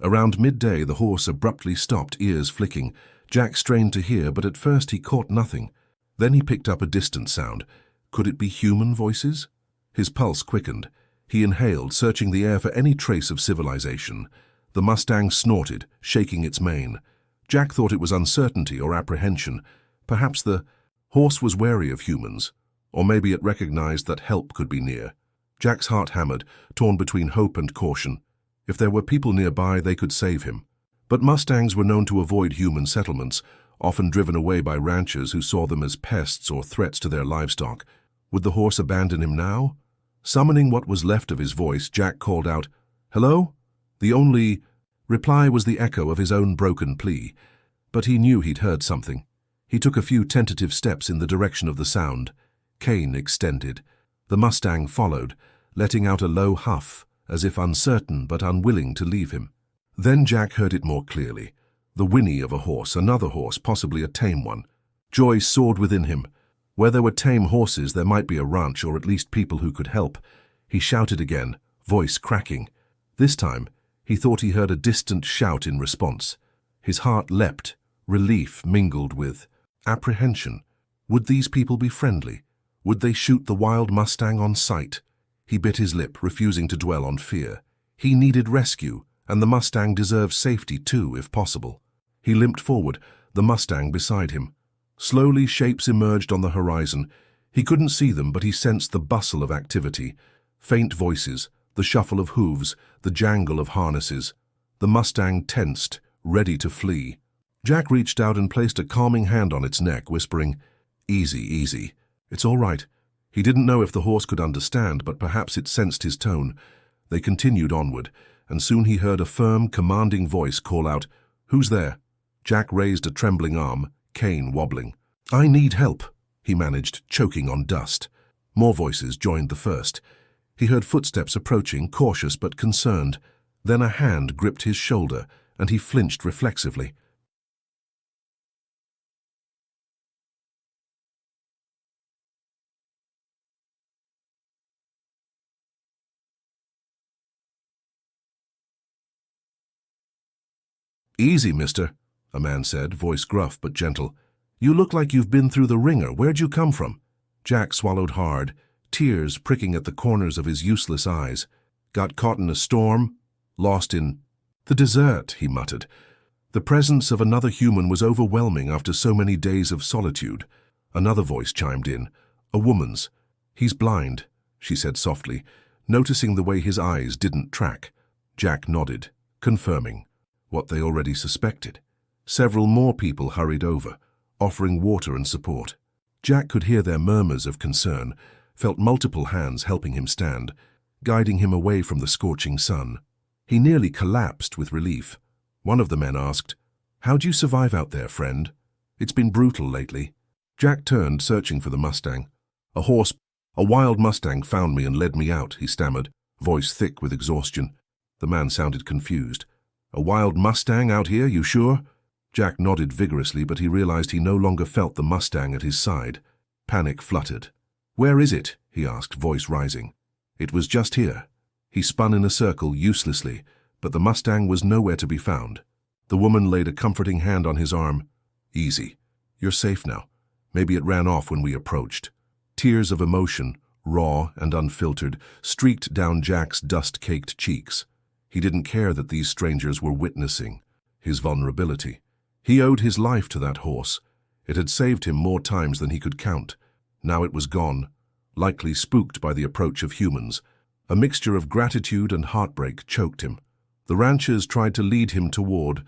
Around midday, the horse abruptly stopped, ears flicking. Jack strained to hear, but at first he caught nothing. Then he picked up a distant sound. Could it be human voices? His pulse quickened. He inhaled, searching the air for any trace of civilization. The Mustang snorted, shaking its mane. Jack thought it was uncertainty or apprehension. Perhaps the horse was wary of humans, or maybe it recognized that help could be near. Jack's heart hammered, torn between hope and caution. If there were people nearby, they could save him. But Mustangs were known to avoid human settlements, often driven away by ranchers who saw them as pests or threats to their livestock. Would the horse abandon him now? Summoning what was left of his voice, Jack called out, "Hello?" The only reply was the echo of his own broken plea. But he knew he'd heard something. He took a few tentative steps in the direction of the sound. Cane extended. The Mustang followed, letting out a low huff, as if uncertain but unwilling to leave him. Then Jack heard it more clearly. The whinny of a horse, another horse, possibly a tame one. Joy soared within him. Where there were tame horses, there might be a ranch or at least people who could help. He shouted again, voice cracking. This time, He thought he heard a distant shout in response. His heart leapt, relief mingled with apprehension. Would these people be friendly? Would they shoot the wild Mustang on sight? He bit his lip, refusing to dwell on fear. He needed rescue, and the Mustang deserved safety too, if possible. He limped forward, the Mustang beside him. Slowly, shapes emerged on the horizon. He couldn't see them, but he sensed the bustle of activity. Faint voices, the shuffle of hooves, the jangle of harnesses. The Mustang tensed, ready to flee. Jack reached out and placed a calming hand on its neck, whispering, "Easy, easy. It's all right." He didn't know if the horse could understand, but perhaps it sensed his tone. They continued onward, and soon he heard a firm, commanding voice call out, "Who's there?" Jack raised a trembling arm, cane wobbling. "I need help," he managed, choking on dust. More voices joined the first. He heard footsteps approaching, cautious but concerned. Then a hand gripped his shoulder, and he flinched reflexively. "Easy, mister," a man said, voice gruff but gentle. "You look like you've been through the ringer. Where'd you come from?" Jack swallowed hard, tears pricking at the corners of his useless eyes. "Got caught in a storm? Lost in the desert," he muttered. The presence of another human was overwhelming after so many days of solitude. Another voice chimed in, a woman's. "He's blind," she said softly, noticing the way his eyes didn't track. Jack nodded, confirming what they already suspected. Several more people hurried over, offering water and support. Jack could hear their murmurs of concern, felt multiple hands helping him stand, guiding him away from the scorching sun. He nearly collapsed with relief. One of the men asked, "How'd you survive out there, friend? It's been brutal lately." Jack turned, searching for the Mustang. A wild Mustang found me and led me out," he stammered, voice thick with exhaustion. The man sounded confused. "A wild Mustang out here, you sure?" Jack nodded vigorously, but he realized he no longer felt the Mustang at his side. Panic fluttered. "Where is it?" he asked, voice rising. "It was just here." He spun in a circle uselessly, but the Mustang was nowhere to be found. The woman laid a comforting hand on his arm. "Easy. You're safe now. Maybe it ran off when we approached." Tears of emotion, raw and unfiltered, streaked down Jack's dust-caked cheeks. He didn't care that these strangers were witnessing his vulnerability. He owed his life to that horse. It had saved him more times than he could count. Now it was gone, likely spooked by the approach of humans. A mixture of gratitude and heartbreak choked him. The ranchers tried to lead him toward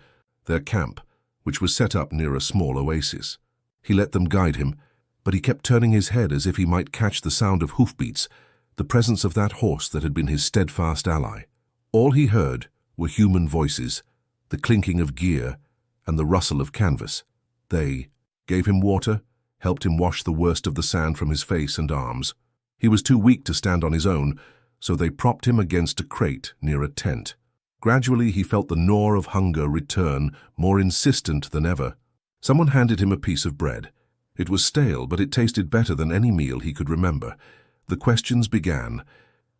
their camp, which was set up near a small oasis. He let them guide him, but he kept turning his head as if he might catch the sound of hoofbeats, the presence of that horse that had been his steadfast ally. All he heard were human voices, the clinking of gear, and the rustle of canvas. They gave him water, helped him wash the worst of the sand from his face and arms. He was too weak to stand on his own, so they propped him against a crate near a tent. Gradually he felt the gnaw of hunger return, more insistent than ever. Someone handed him a piece of bread. It was stale, but it tasted better than any meal he could remember. The questions began.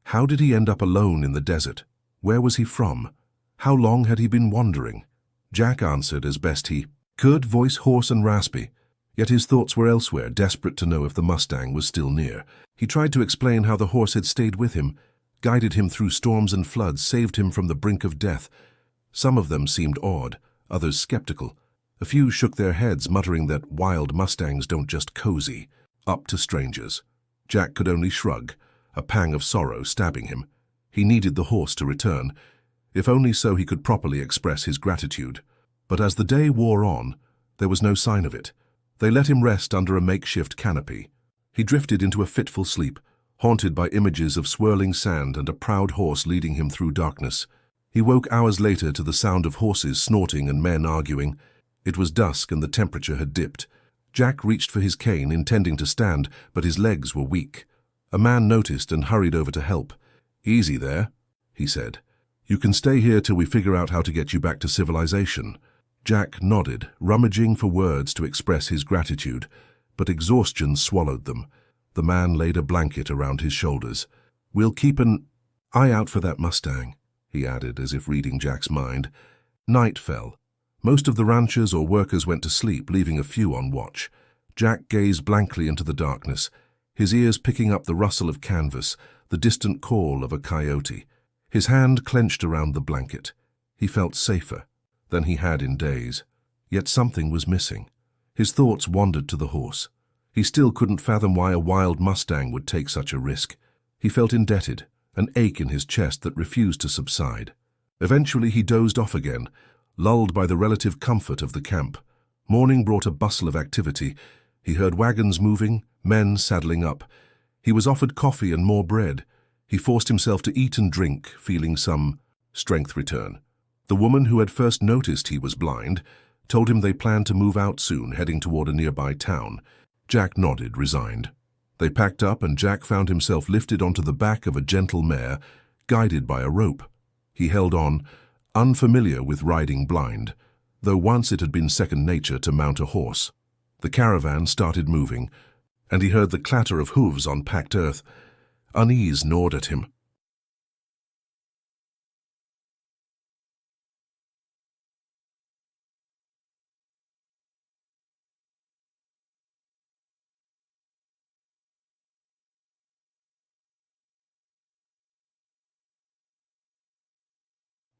How did he end up alone in the desert? Where was he from? How long had he been wandering? Jack answered as best he could, voice hoarse and raspy. Yet his thoughts were elsewhere, desperate to know if the Mustang was still near. He tried to explain how the horse had stayed with him, guided him through storms and floods, saved him from the brink of death. Some of them seemed awed, others skeptical. A few shook their heads, muttering that wild Mustangs don't just cozy up to strangers. Jack could only shrug, a pang of sorrow stabbing him. He needed the horse to return, if only so he could properly express his gratitude. But as the day wore on, there was no sign of it. They let him rest under a makeshift canopy. He drifted into a fitful sleep, haunted by images of swirling sand and a proud horse leading him through darkness. He woke hours later to the sound of horses snorting and men arguing. It was dusk and the temperature had dipped. Jack reached for his cane, intending to stand, but his legs were weak. A man noticed and hurried over to help. "Easy there," he said. "You can stay here till we figure out how to get you back to civilization." Jack nodded, rummaging for words to express his gratitude, but exhaustion swallowed them. The man laid a blanket around his shoulders. "We'll keep an eye out for that Mustang. he added, as if reading Jack's mind. Night fell. Most of the ranchers or workers went to sleep, leaving a few on watch. Jack gazed blankly into the darkness, his ears picking up the rustle of canvas, the distant call of a coyote. His hand clenched around the blanket. He felt safer than he had in days. Yet something was missing. His thoughts wandered to the horse. He still couldn't fathom why a wild Mustang would take such a risk. He felt indebted, an ache in his chest that refused to subside. Eventually he dozed off again, lulled by the relative comfort of the camp. Morning brought a bustle of activity. He heard wagons moving, men saddling up. He was offered coffee and more bread. He forced himself to eat and drink, feeling some strength return. The woman who had first noticed he was blind told him they planned to move out soon, heading toward a nearby town. Jack nodded, resigned. They packed up, and Jack found himself lifted onto the back of a gentle mare, guided by a rope. He held on, unfamiliar with riding blind, though once it had been second nature to mount a horse. The caravan started moving, and he heard the clatter of hooves on packed earth. Unease gnawed at him.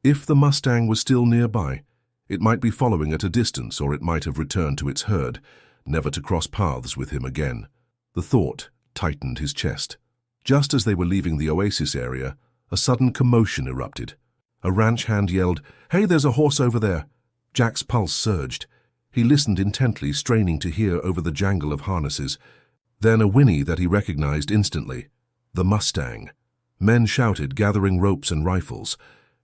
If the Mustang was still nearby, it might be following at a distance, or it might have returned to its herd, never to cross paths with him again. The thought tightened his chest. Just as they were leaving the oasis area, a sudden commotion erupted. A ranch hand yelled, "Hey, there's a horse over there!" Jack's pulse surged. He listened intently, straining to hear over the jangle of harnesses. Then a whinny that he recognized instantly. The Mustang. Men shouted, gathering ropes and rifles.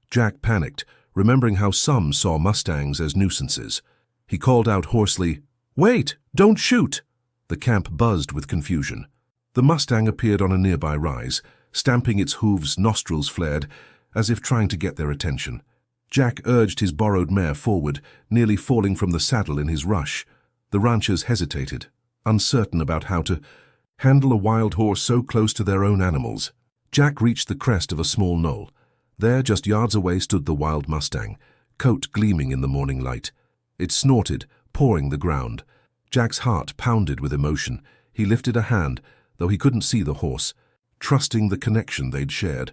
Jack panicked, remembering how some saw Mustangs as nuisances. He called out hoarsely, "Wait! Don't shoot!" The camp buzzed with confusion. The Mustang appeared on a nearby rise, stamping its hooves, nostrils flared, as if trying to get their attention. Jack urged his borrowed mare forward, nearly falling from the saddle in his rush. The ranchers hesitated, uncertain about how to handle a wild horse so close to their own animals. Jack reached the crest of a small knoll. There, just yards away, stood the wild Mustang, coat gleaming in the morning light. It snorted, pawing the ground. Jack's heart pounded with emotion. He lifted a hand, though he couldn't see the horse, trusting the connection they'd shared.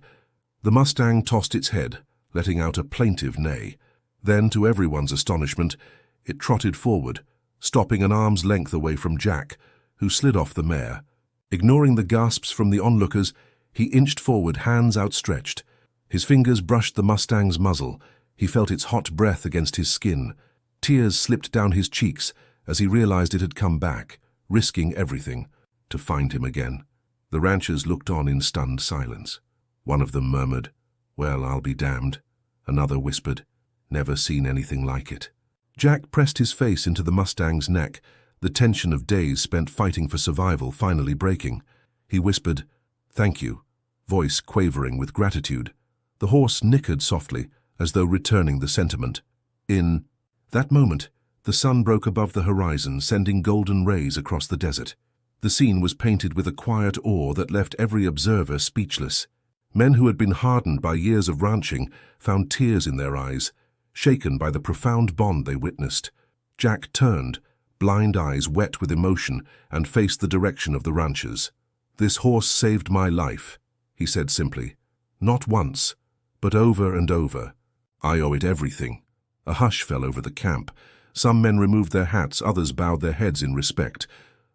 The Mustang tossed its head, letting out a plaintive neigh. Then, to everyone's astonishment, it trotted forward, stopping an arm's length away from Jack, who slid off the mare. Ignoring the gasps from the onlookers, he inched forward, hands outstretched. His fingers brushed the Mustang's muzzle. He felt its hot breath against his skin. Tears slipped down his cheeks as he realized it had come back, risking everything, to find him again. The ranchers looked on in stunned silence. One of them murmured, "Well, I'll be damned." Another whispered, "Never seen anything like it." Jack pressed his face into the Mustang's neck, the tension of days spent fighting for survival finally breaking. He whispered, "Thank you," voice quavering with gratitude. The horse nickered softly, as though returning the sentiment. In that moment, the sun broke above the horizon, sending golden rays across the desert. The scene was painted with a quiet awe that left every observer speechless. Men who had been hardened by years of ranching found tears in their eyes, shaken by the profound bond they witnessed. Jack turned, blind eyes wet with emotion, and faced the direction of the ranchers. "This horse saved my life," he said simply. "Not once, but over and over. I owe it everything." A hush fell over the camp. Some men removed their hats, others bowed their heads in respect.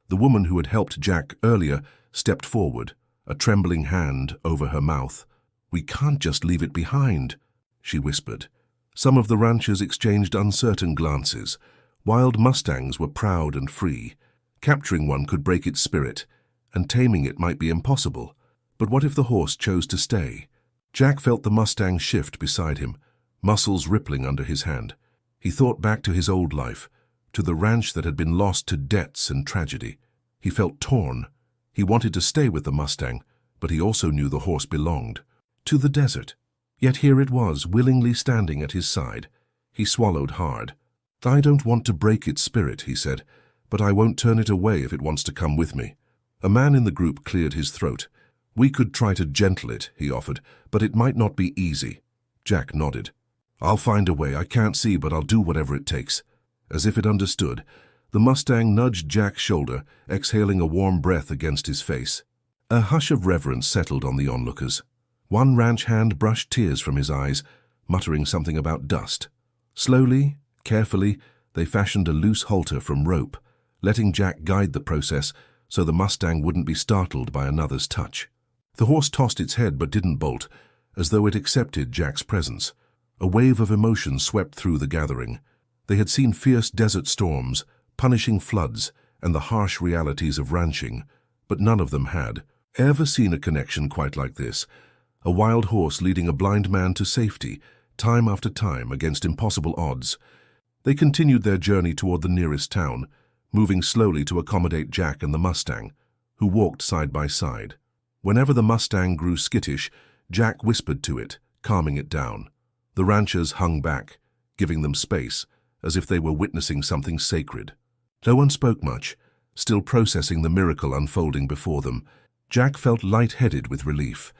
The woman who had helped Jack earlier stepped forward, a trembling hand over her mouth. "We can't just leave it behind," she whispered. Some of the ranchers exchanged uncertain glances. Wild Mustangs were proud and free. Capturing one could break its spirit, and taming it might be impossible. But what if the horse chose to stay? Jack felt the Mustang shift beside him, muscles rippling under his hand. He thought back to his old life, to the ranch that had been lost to debts and tragedy. He felt torn. He wanted to stay with the Mustang, but he also knew the horse belonged to the desert. Yet here it was, willingly standing at his side. He swallowed hard. "I don't want to break its spirit," he said, "but I won't turn it away if it wants to come with me." A man in the group cleared his throat. "We could try to gentle it," he offered, "but it might not be easy." Jack nodded. "I'll find a way. I can't see, but I'll do whatever it takes." As if it understood, the Mustang nudged Jack's shoulder, exhaling a warm breath against his face. A hush of reverence settled on the onlookers. One ranch hand brushed tears from his eyes, muttering something about dust. Slowly, carefully, they fashioned a loose halter from rope, letting Jack guide the process so the Mustang wouldn't be startled by another's touch. The horse tossed its head but didn't bolt, as though it accepted Jack's presence. A wave of emotion swept through the gathering. They had seen fierce desert storms, punishing floods, and the harsh realities of ranching, but none of them had ever seen a connection quite like this. A wild horse leading a blind man to safety, time after time against impossible odds. They continued their journey toward the nearest town, moving slowly to accommodate Jack and the Mustang, who walked side by side. Whenever the Mustang grew skittish, Jack whispered to it, calming it down. The ranchers hung back, giving them space, as if they were witnessing something sacred. No one spoke much, still processing the miracle unfolding before them. Jack felt light-headed with relief.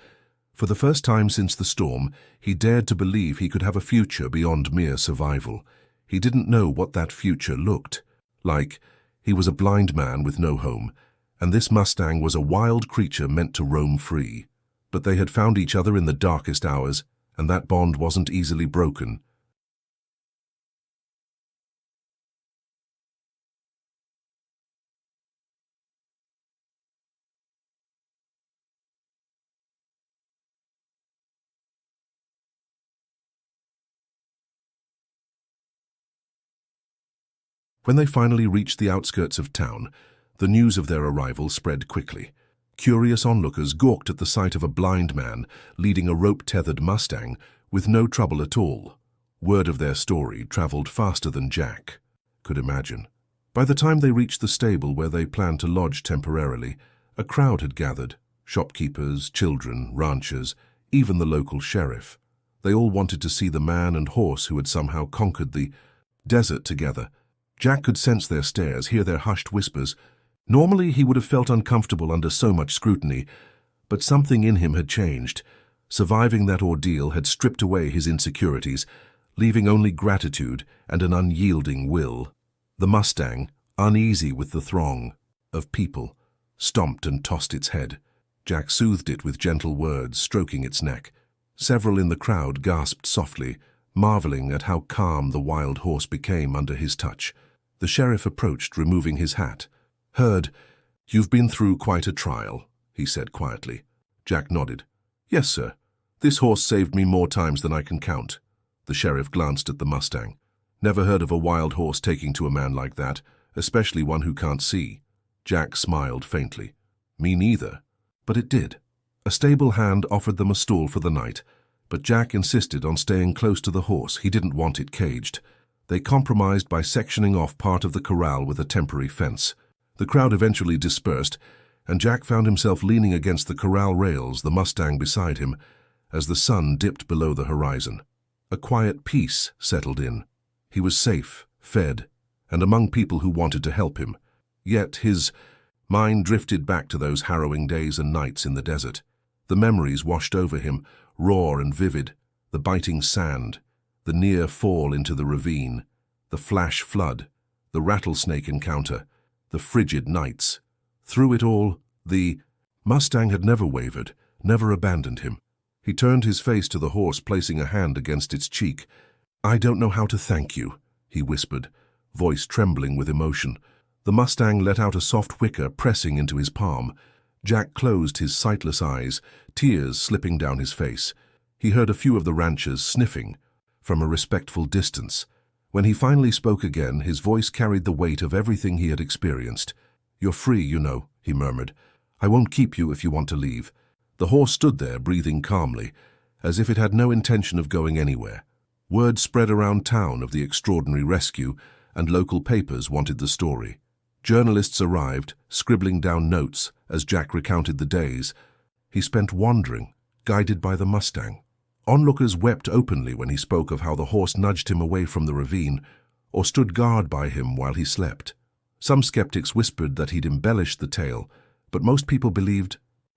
For the first time since the storm, he dared to believe he could have a future beyond mere survival. He didn't know what that future looked like. He was a blind man with no home, and this Mustang was a wild creature meant to roam free. But they had found each other in the darkest hours, and that bond wasn't easily broken. When they finally reached the outskirts of town, the news of their arrival spread quickly. Curious onlookers gawked at the sight of a blind man leading a rope-tethered Mustang with no trouble at all. Word of their story traveled faster than Jack could imagine. By the time they reached the stable where they planned to lodge temporarily, a crowd had gathered. Shopkeepers, children, ranchers, even the local sheriff. They all wanted to see the man and horse who had somehow conquered the desert together. Jack could sense their stares, hear their hushed whispers. Normally he would have felt uncomfortable under so much scrutiny, but something in him had changed. Surviving that ordeal had stripped away his insecurities, leaving only gratitude and an unyielding will. The Mustang, uneasy with the throng of people, stomped and tossed its head. Jack soothed it with gentle words, stroking its neck. Several in the crowd gasped softly, marveling at how calm the wild horse became under his touch. The sheriff approached, removing his hat. "Heard, you've been through quite a trial," he said quietly. Jack nodded. "Yes, sir. This horse saved me more times than I can count." The sheriff glanced at the Mustang. "Never heard of a wild horse taking to a man like that, especially one who can't see." Jack smiled faintly. "Me neither." But it did. A stable hand offered them a stall for the night, but Jack insisted on staying close to the horse. He didn't want it caged. They compromised by sectioning off part of the corral with a temporary fence. The crowd eventually dispersed, and Jack found himself leaning against the corral rails, the Mustang beside him, as the sun dipped below the horizon. A quiet peace settled in. He was safe, fed, and among people who wanted to help him. Yet his mind drifted back to those harrowing days and nights in the desert. The memories washed over him, raw and vivid, the biting sand, the near fall into the ravine, the flash flood, the rattlesnake encounter, the frigid nights. Through it all, the Mustang had never wavered, never abandoned him. He turned his face to the horse, placing a hand against its cheek. "I don't know how to thank you," he whispered, voice trembling with emotion. The Mustang let out a soft whicker, pressing into his palm. Jack closed his sightless eyes, tears slipping down his face. He heard a few of the ranchers sniffing from a respectful distance. When he finally spoke again, his voice carried the weight of everything he had experienced. "You're free, you know," he murmured. "I won't keep you if you want to leave." The horse stood there, breathing calmly, as if it had no intention of going anywhere. Word spread around town of the extraordinary rescue, and local papers wanted the story. Journalists arrived, scribbling down notes as Jack recounted the days he spent wandering, guided by the Mustang. Onlookers wept openly when he spoke of how the horse nudged him away from the ravine or stood guard by him while he slept. Some skeptics whispered that he'd embellished the tale, but most people believed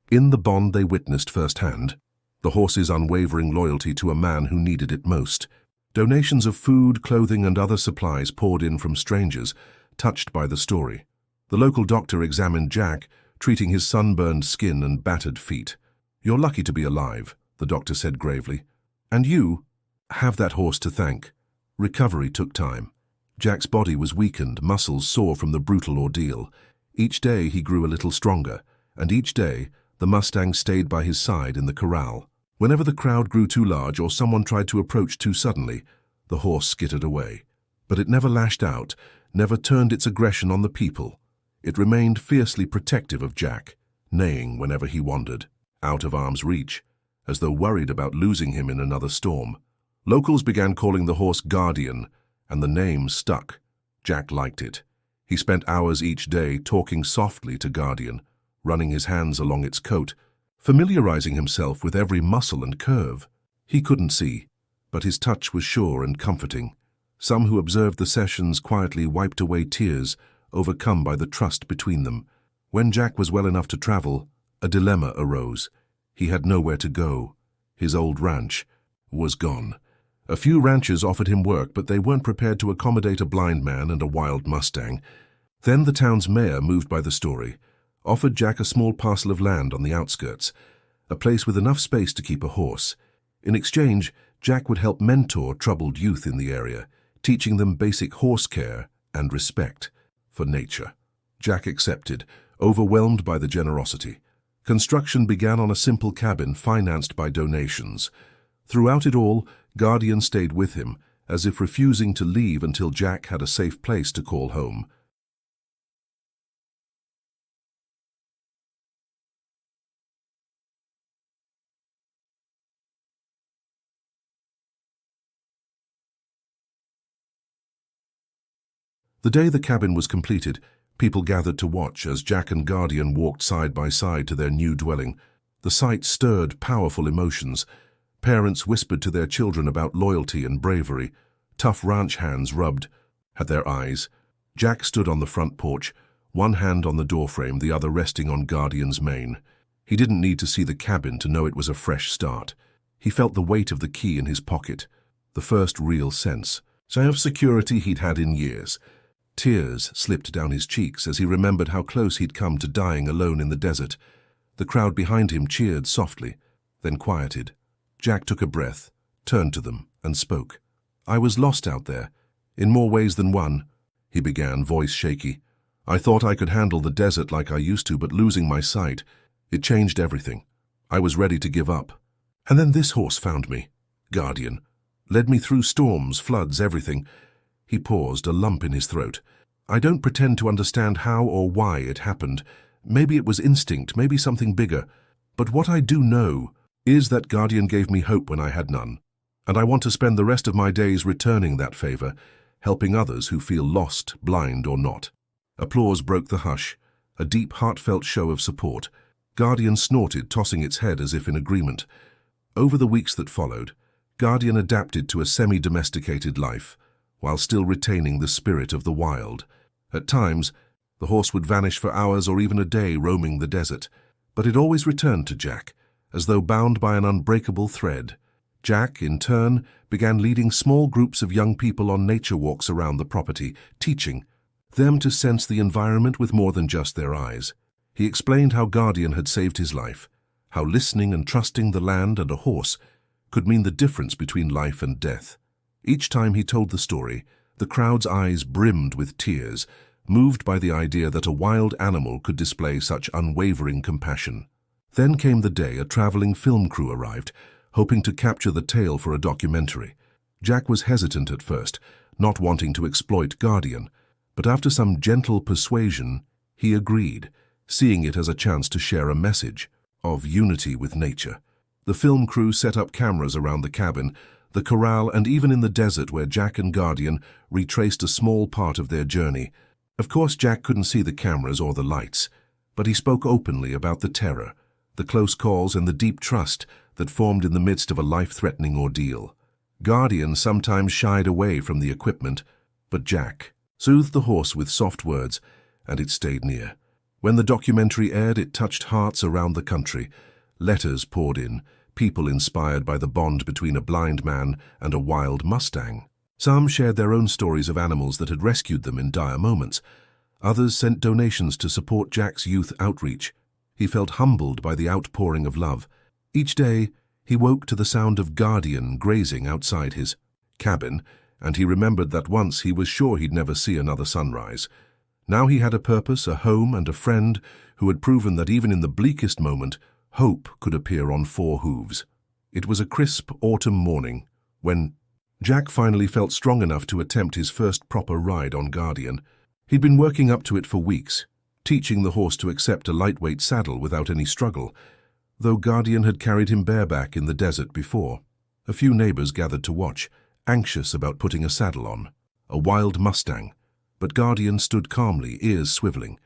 in the bond they witnessed firsthand. the horse's unwavering loyalty to a man who needed it most. Donations of food, clothing, and other supplies poured in from strangers, touched by the story. The local doctor examined Jack, treating his sunburned skin and battered feet. "You're lucky to be alive," the doctor said gravely. "And you have that horse to thank." Recovery took time. Jack's body was weakened, muscles sore from the brutal ordeal. Each day he grew a little stronger, and each day the Mustang stayed by his side in the corral. Whenever the crowd grew too large or someone tried to approach too suddenly, the horse skittered away. But it never lashed out, never turned its aggression on the people. It remained fiercely protective of Jack, neighing whenever he wandered, out of arm's reach, as though worried about losing him in another storm. Locals began calling the horse Guardian, and the name stuck. Jack liked it. He spent hours each day talking softly to Guardian, running his hands along its coat, familiarizing himself with every muscle and curve. He couldn't see, but his touch was sure and comforting. Some who observed the sessions quietly wiped away tears, overcome by the trust between them. When Jack was well enough to travel, a dilemma arose. He had nowhere to go. His old ranch was gone. A few ranchers offered him work, but they weren't prepared to accommodate a blind man and a wild Mustang. Then the town's mayor, moved by the story, offered Jack a small parcel of land on the outskirts, a place with enough space to keep a horse. In exchange, Jack would help mentor troubled youth in the area, teaching them basic horse care and respect for nature. Jack accepted, overwhelmed by the generosity. Construction began on a simple cabin financed by donations. Throughout it all, Guardian stayed with him, as if refusing to leave until Jack had a safe place to call home. The day the cabin was completed, people gathered to watch as Jack and Guardian walked side by side to their new dwelling. The sight stirred powerful emotions. Parents whispered to their children about loyalty and bravery. Tough ranch hands rubbed at their eyes. Jack stood on the front porch, one hand on the doorframe, the other resting on Guardian's mane. He didn't need to see the cabin to know it was a fresh start. He felt the weight of the key in his pocket, the first real sense of security he'd had in years. Tears slipped down his cheeks as he remembered how close he'd come to dying alone in the desert. The crowd behind him cheered softly, then quieted. Jack took a breath, turned to them, and spoke. "I was lost out there, in more ways than one," he began, voice shaky. "I thought I could handle the desert like I used to, but losing my sight, it changed everything. I was ready to give up. And then this horse found me, Guardian, led me through storms, floods, everything." He paused, a lump in his throat. "I don't pretend to understand how or why it happened. Maybe it was instinct, maybe something bigger. But what I do know is that Guardian gave me hope when I had none. And I want to spend the rest of my days returning that favor, helping others who feel lost, blind, or not." Applause broke the hush, a deep, heartfelt show of support. Guardian snorted, tossing its head as if in agreement. Over the weeks that followed, Guardian adapted to a semi-domesticated life, while still retaining the spirit of the wild. At times, the horse would vanish for hours or even a day roaming the desert, but it always returned to Jack, as though bound by an unbreakable thread. Jack, in turn, began leading small groups of young people on nature walks around the property, teaching them to sense the environment with more than just their eyes. He explained how Guardian had saved his life, how listening and trusting the land and a horse could mean the difference between life and death. Each time he told the story, the crowd's eyes brimmed with tears, moved by the idea that a wild animal could display such unwavering compassion. Then came the day a traveling film crew arrived, hoping to capture the tale for a documentary. Jack was hesitant at first, not wanting to exploit Guardian, but after some gentle persuasion, he agreed, seeing it as a chance to share a message of unity with nature. The film crew set up cameras around the cabin, the corral, and even in the desert where Jack and Guardian retraced a small part of their journey. Of course, Jack couldn't see the cameras or the lights, but he spoke openly about the terror, the close calls, and the deep trust that formed in the midst of a life-threatening ordeal. Guardian sometimes shied away from the equipment, but Jack soothed the horse with soft words, and it stayed near. When the documentary aired, it touched hearts around the country. Letters poured in, people inspired by the bond between a blind man and a wild Mustang. Some shared their own stories of animals that had rescued them in dire moments. Others sent donations to support Jack's youth outreach. He felt humbled by the outpouring of love. Each day, he woke to the sound of Guardian grazing outside his cabin, and he remembered that once he was sure he'd never see another sunrise. Now he had a purpose, a home, and a friend who had proven that even in the bleakest moment, hope could appear on four hooves. It was a crisp autumn morning when Jack finally felt strong enough to attempt his first proper ride on Guardian. He'd been working up to it for weeks, teaching the horse to accept a lightweight saddle without any struggle, though Guardian had carried him bareback in the desert before. A few neighbors gathered to watch, anxious about putting a saddle on. A wild Mustang, but Guardian stood calmly, ears swiveling.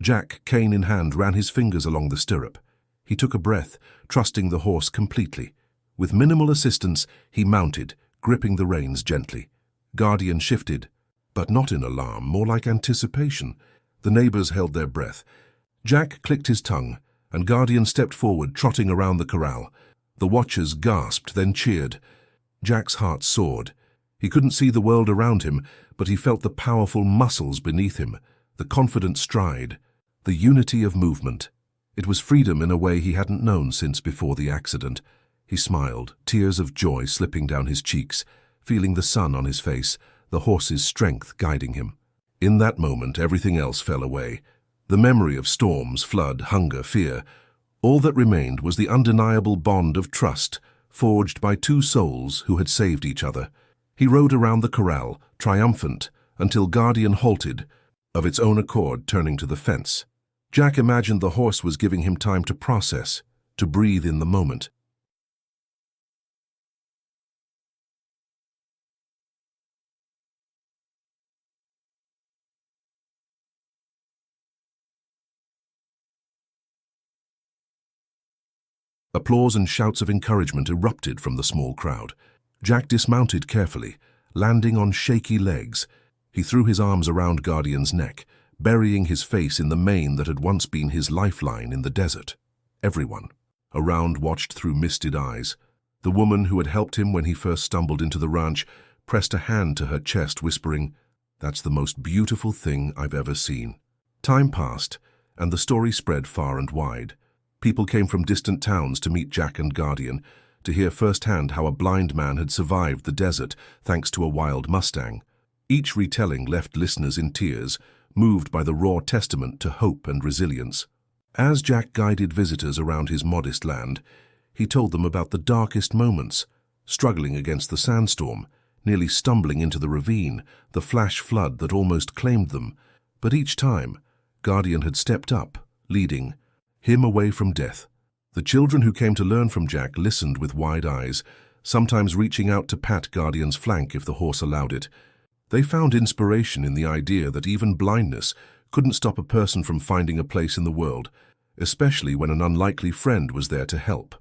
Jack, cane in hand, ran his fingers along the stirrup. He took a breath, trusting the horse completely. With minimal assistance, he mounted, gripping the reins gently. Guardian shifted, but not in alarm, more like anticipation. The neighbors held their breath. Jack clicked his tongue, and Guardian stepped forward, trotting around the corral. The watchers gasped, then cheered. Jack's heart soared. He couldn't see the world around him, but he felt the powerful muscles beneath him, the confident stride, the unity of movement. It was freedom in a way he hadn't known since before the accident. He smiled, tears of joy slipping down his cheeks, feeling the sun on his face, the horse's strength guiding him. In that moment, everything else fell away. The memory of storms, flood, hunger, fear. All that remained was the undeniable bond of trust, forged by two souls who had saved each other. He rode around the corral, triumphant, until Guardian halted, of its own accord turning to the fence. Jack imagined the horse was giving him time to process, to breathe in the moment. Applause and shouts of encouragement erupted from the small crowd. Jack dismounted carefully, landing on shaky legs. He threw his arms around Guardian's neck, burying his face in the mane that had once been his lifeline in the desert. Everyone around watched through misted eyes. The woman who had helped him when he first stumbled into the ranch pressed a hand to her chest, whispering, "That's the most beautiful thing I've ever seen." Time passed, and the story spread far and wide. People came from distant towns to meet Jack and Guardian, to hear firsthand how a blind man had survived the desert thanks to a wild Mustang. Each retelling left listeners in tears, moved by the raw testament to hope and resilience. As Jack guided visitors around his modest land, he told them about the darkest moments, struggling against the sandstorm, nearly stumbling into the ravine, the flash flood that almost claimed them. But each time, Guardian had stepped up, leading him away from death. The children who came to learn from Jack listened with wide eyes, sometimes reaching out to pat Guardian's flank if the horse allowed it. They found inspiration in the idea that even blindness couldn't stop a person from finding a place in the world, especially when an unlikely friend was there to help.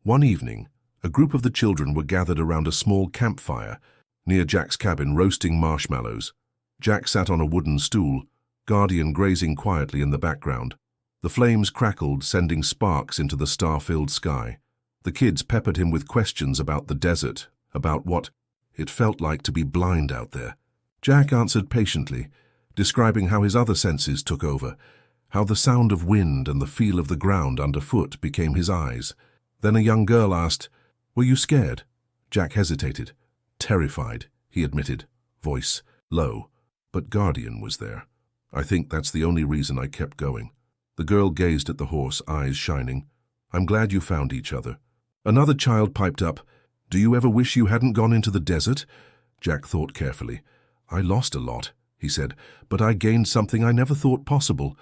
One evening, a group of the children were gathered around a small campfire near Jack's cabin, roasting marshmallows. Jack sat on a wooden stool, Guardian grazing quietly in the background. The flames crackled, sending sparks into the star-filled sky. The kids peppered him with questions about the desert, about what it felt like to be blind out there. Jack answered patiently, describing how his other senses took over, how the sound of wind and the feel of the ground underfoot became his eyes. Then a young girl asked, "Were you scared?" Jack hesitated. "Terrified," he admitted, voice low. "But Guardian was there. I think that's the only reason I kept going." The girl gazed at the horse, eyes shining. "I'm glad you found each other." Another child piped up, "Do you ever wish you hadn't gone into the desert?" Jack thought carefully. "I lost a lot," he said, "but I gained something I never thought possible.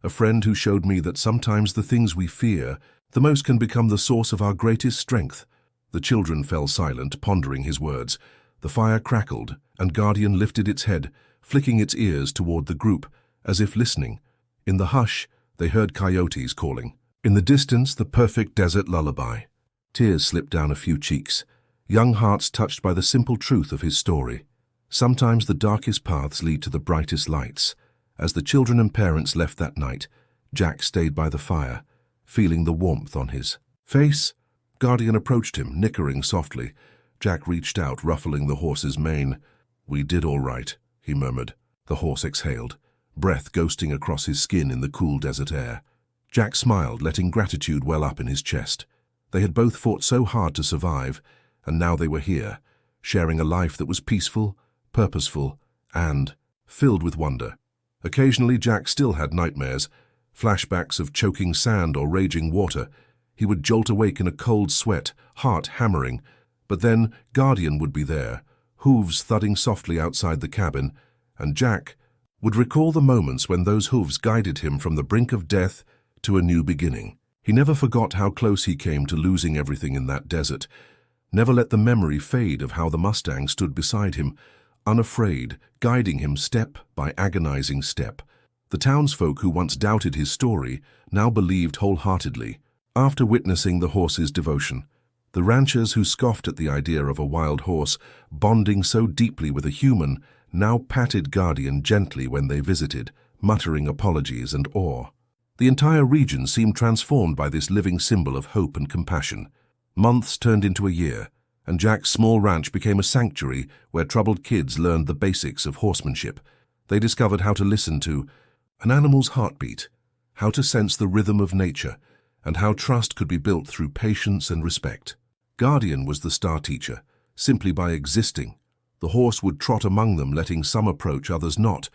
A friend who showed me that sometimes the things we fear the most can become the source of our greatest strength." The children fell silent, pondering his words. The fire crackled, and Guardian lifted its head, flicking its ears toward the group, as if listening. In the hush, they heard coyotes calling. In the distance, the perfect desert lullaby. Tears slipped down a few cheeks, young hearts touched by the simple truth of his story. Sometimes the darkest paths lead to the brightest lights. As the children and parents left that night, Jack stayed by the fire, feeling the warmth on his face. Guardian approached him, nickering softly. Jack reached out, ruffling the horse's mane. "We did all right," he murmured. The horse exhaled, breath ghosting across his skin in the cool desert air. Jack smiled, letting gratitude well up in his chest. They had both fought so hard to survive, and now they were here, sharing a life that was peaceful, purposeful, and filled with wonder. Occasionally, Jack still had nightmares, flashbacks of choking sand or raging water. He would jolt awake in a cold sweat, heart hammering. But then Guardian would be there, hooves thudding softly outside the cabin, and Jack would recall the moments when those hooves guided him from the brink of death to a new beginning. He never forgot how close he came to losing everything in that desert, never let the memory fade of how the Mustang stood beside him, unafraid, guiding him step by agonizing step. The townsfolk who once doubted his story now believed wholeheartedly. After witnessing the horse's devotion, the ranchers who scoffed at the idea of a wild horse bonding so deeply with a human now patted Guardian gently when they visited, muttering apologies and awe. The entire region seemed transformed by this living symbol of hope and compassion. Months turned into a year, and Jack's small ranch became a sanctuary where troubled kids learned the basics of horsemanship. They discovered how to listen to an animal's heartbeat, how to sense the rhythm of nature, and how trust could be built through patience and respect. Guardian was the star teacher. Simply by existing, the horse would trot among them, letting some approach, others not,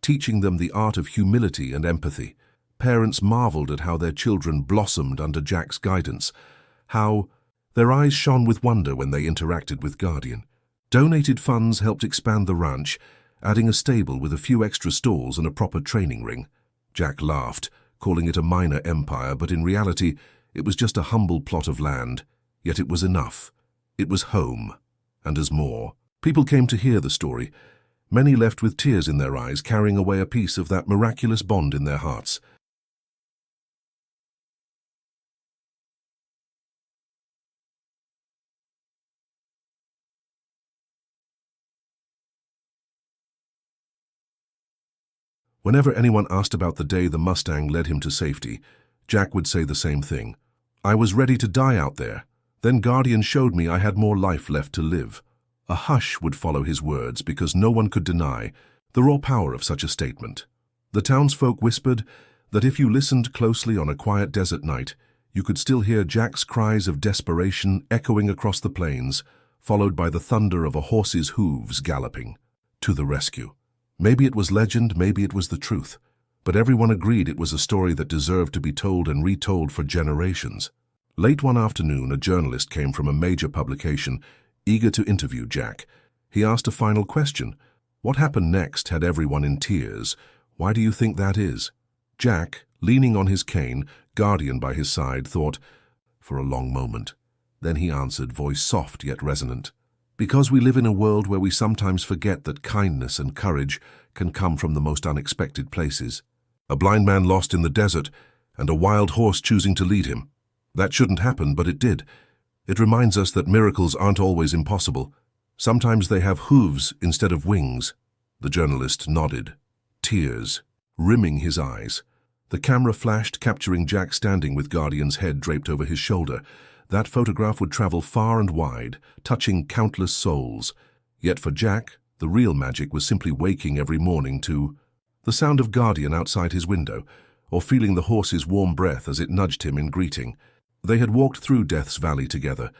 teaching them the art of humility and empathy. Parents marveled at how their children blossomed under Jack's guidance, how their eyes shone with wonder when they interacted with Guardian. Donated funds helped expand the ranch, adding a stable with a few extra stalls and a proper training ring. Jack laughed, calling it a minor empire, but in reality, it was just a humble plot of land. Yet it was enough. It was home, and as more. People came to hear the story. Many left with tears in their eyes, carrying away a piece of that miraculous bond in their hearts. Whenever anyone asked about the day the Mustang led him to safety, Jack would say the same thing. "I was ready to die out there. Then Guardian showed me I had more life left to live." A hush would follow his words because no one could deny the raw power of such a statement. The townsfolk whispered that if you listened closely on a quiet desert night, you could still hear Jack's cries of desperation echoing across the plains, followed by the thunder of a horse's hooves galloping to the rescue. Maybe it was legend, maybe it was the truth, but everyone agreed it was a story that deserved to be told and retold for generations. Late one afternoon, a journalist came from a major publication, eager to interview Jack. He asked a final question. What happened next had everyone in tears. Why do you think that is? Jack, leaning on his cane, Guardian by his side, thought for a long moment. Then he answered, voice soft yet resonant. Because we live in a world where we sometimes forget that kindness and courage can come from the most unexpected places. A blind man lost in the desert, and a wild horse choosing to lead him. That shouldn't happen, but it did. It reminds us that miracles aren't always impossible. Sometimes they have hooves instead of wings. The journalist nodded, tears rimming his eyes. The camera flashed, capturing Jack standing with Guardian's head draped over his shoulder. That photograph would travel far and wide, touching countless souls. Yet for Jack, the real magic was simply waking every morning to the sound of Guardian outside his window, or feeling the horse's warm breath as it nudged him in greeting. They had walked through Death's Valley together,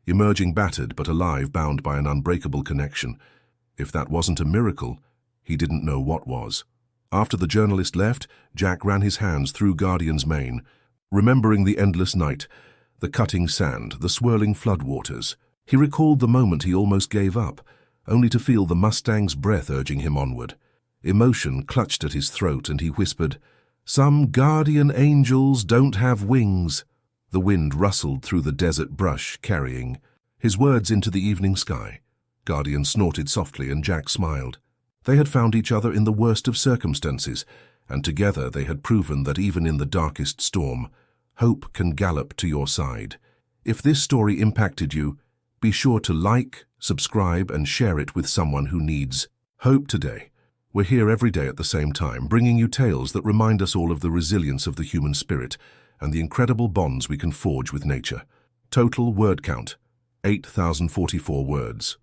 emerging battered but alive, bound by an unbreakable connection. If that wasn't a miracle, he didn't know what was. After the journalist left, Jack ran his hands through Guardian's mane, remembering the endless night, the cutting sand, the swirling floodwaters. He recalled the moment he almost gave up, only to feel the Mustang's breath urging him onward. Emotion clutched at his throat, and he whispered, "Some guardian angels don't have wings." The wind rustled through the desert brush, carrying his words into the evening sky. Guardian snorted softly, and Jack smiled. They had found each other in the worst of circumstances, and together they had proven that even in the darkest storm, hope can gallop to your side. If this story impacted you, be sure to like, subscribe, and share it with someone who needs hope today. We're here every day at the same time, bringing you tales that remind us all of the resilience of the human spirit and the incredible bonds we can forge with nature. Total word count, 8,044 words.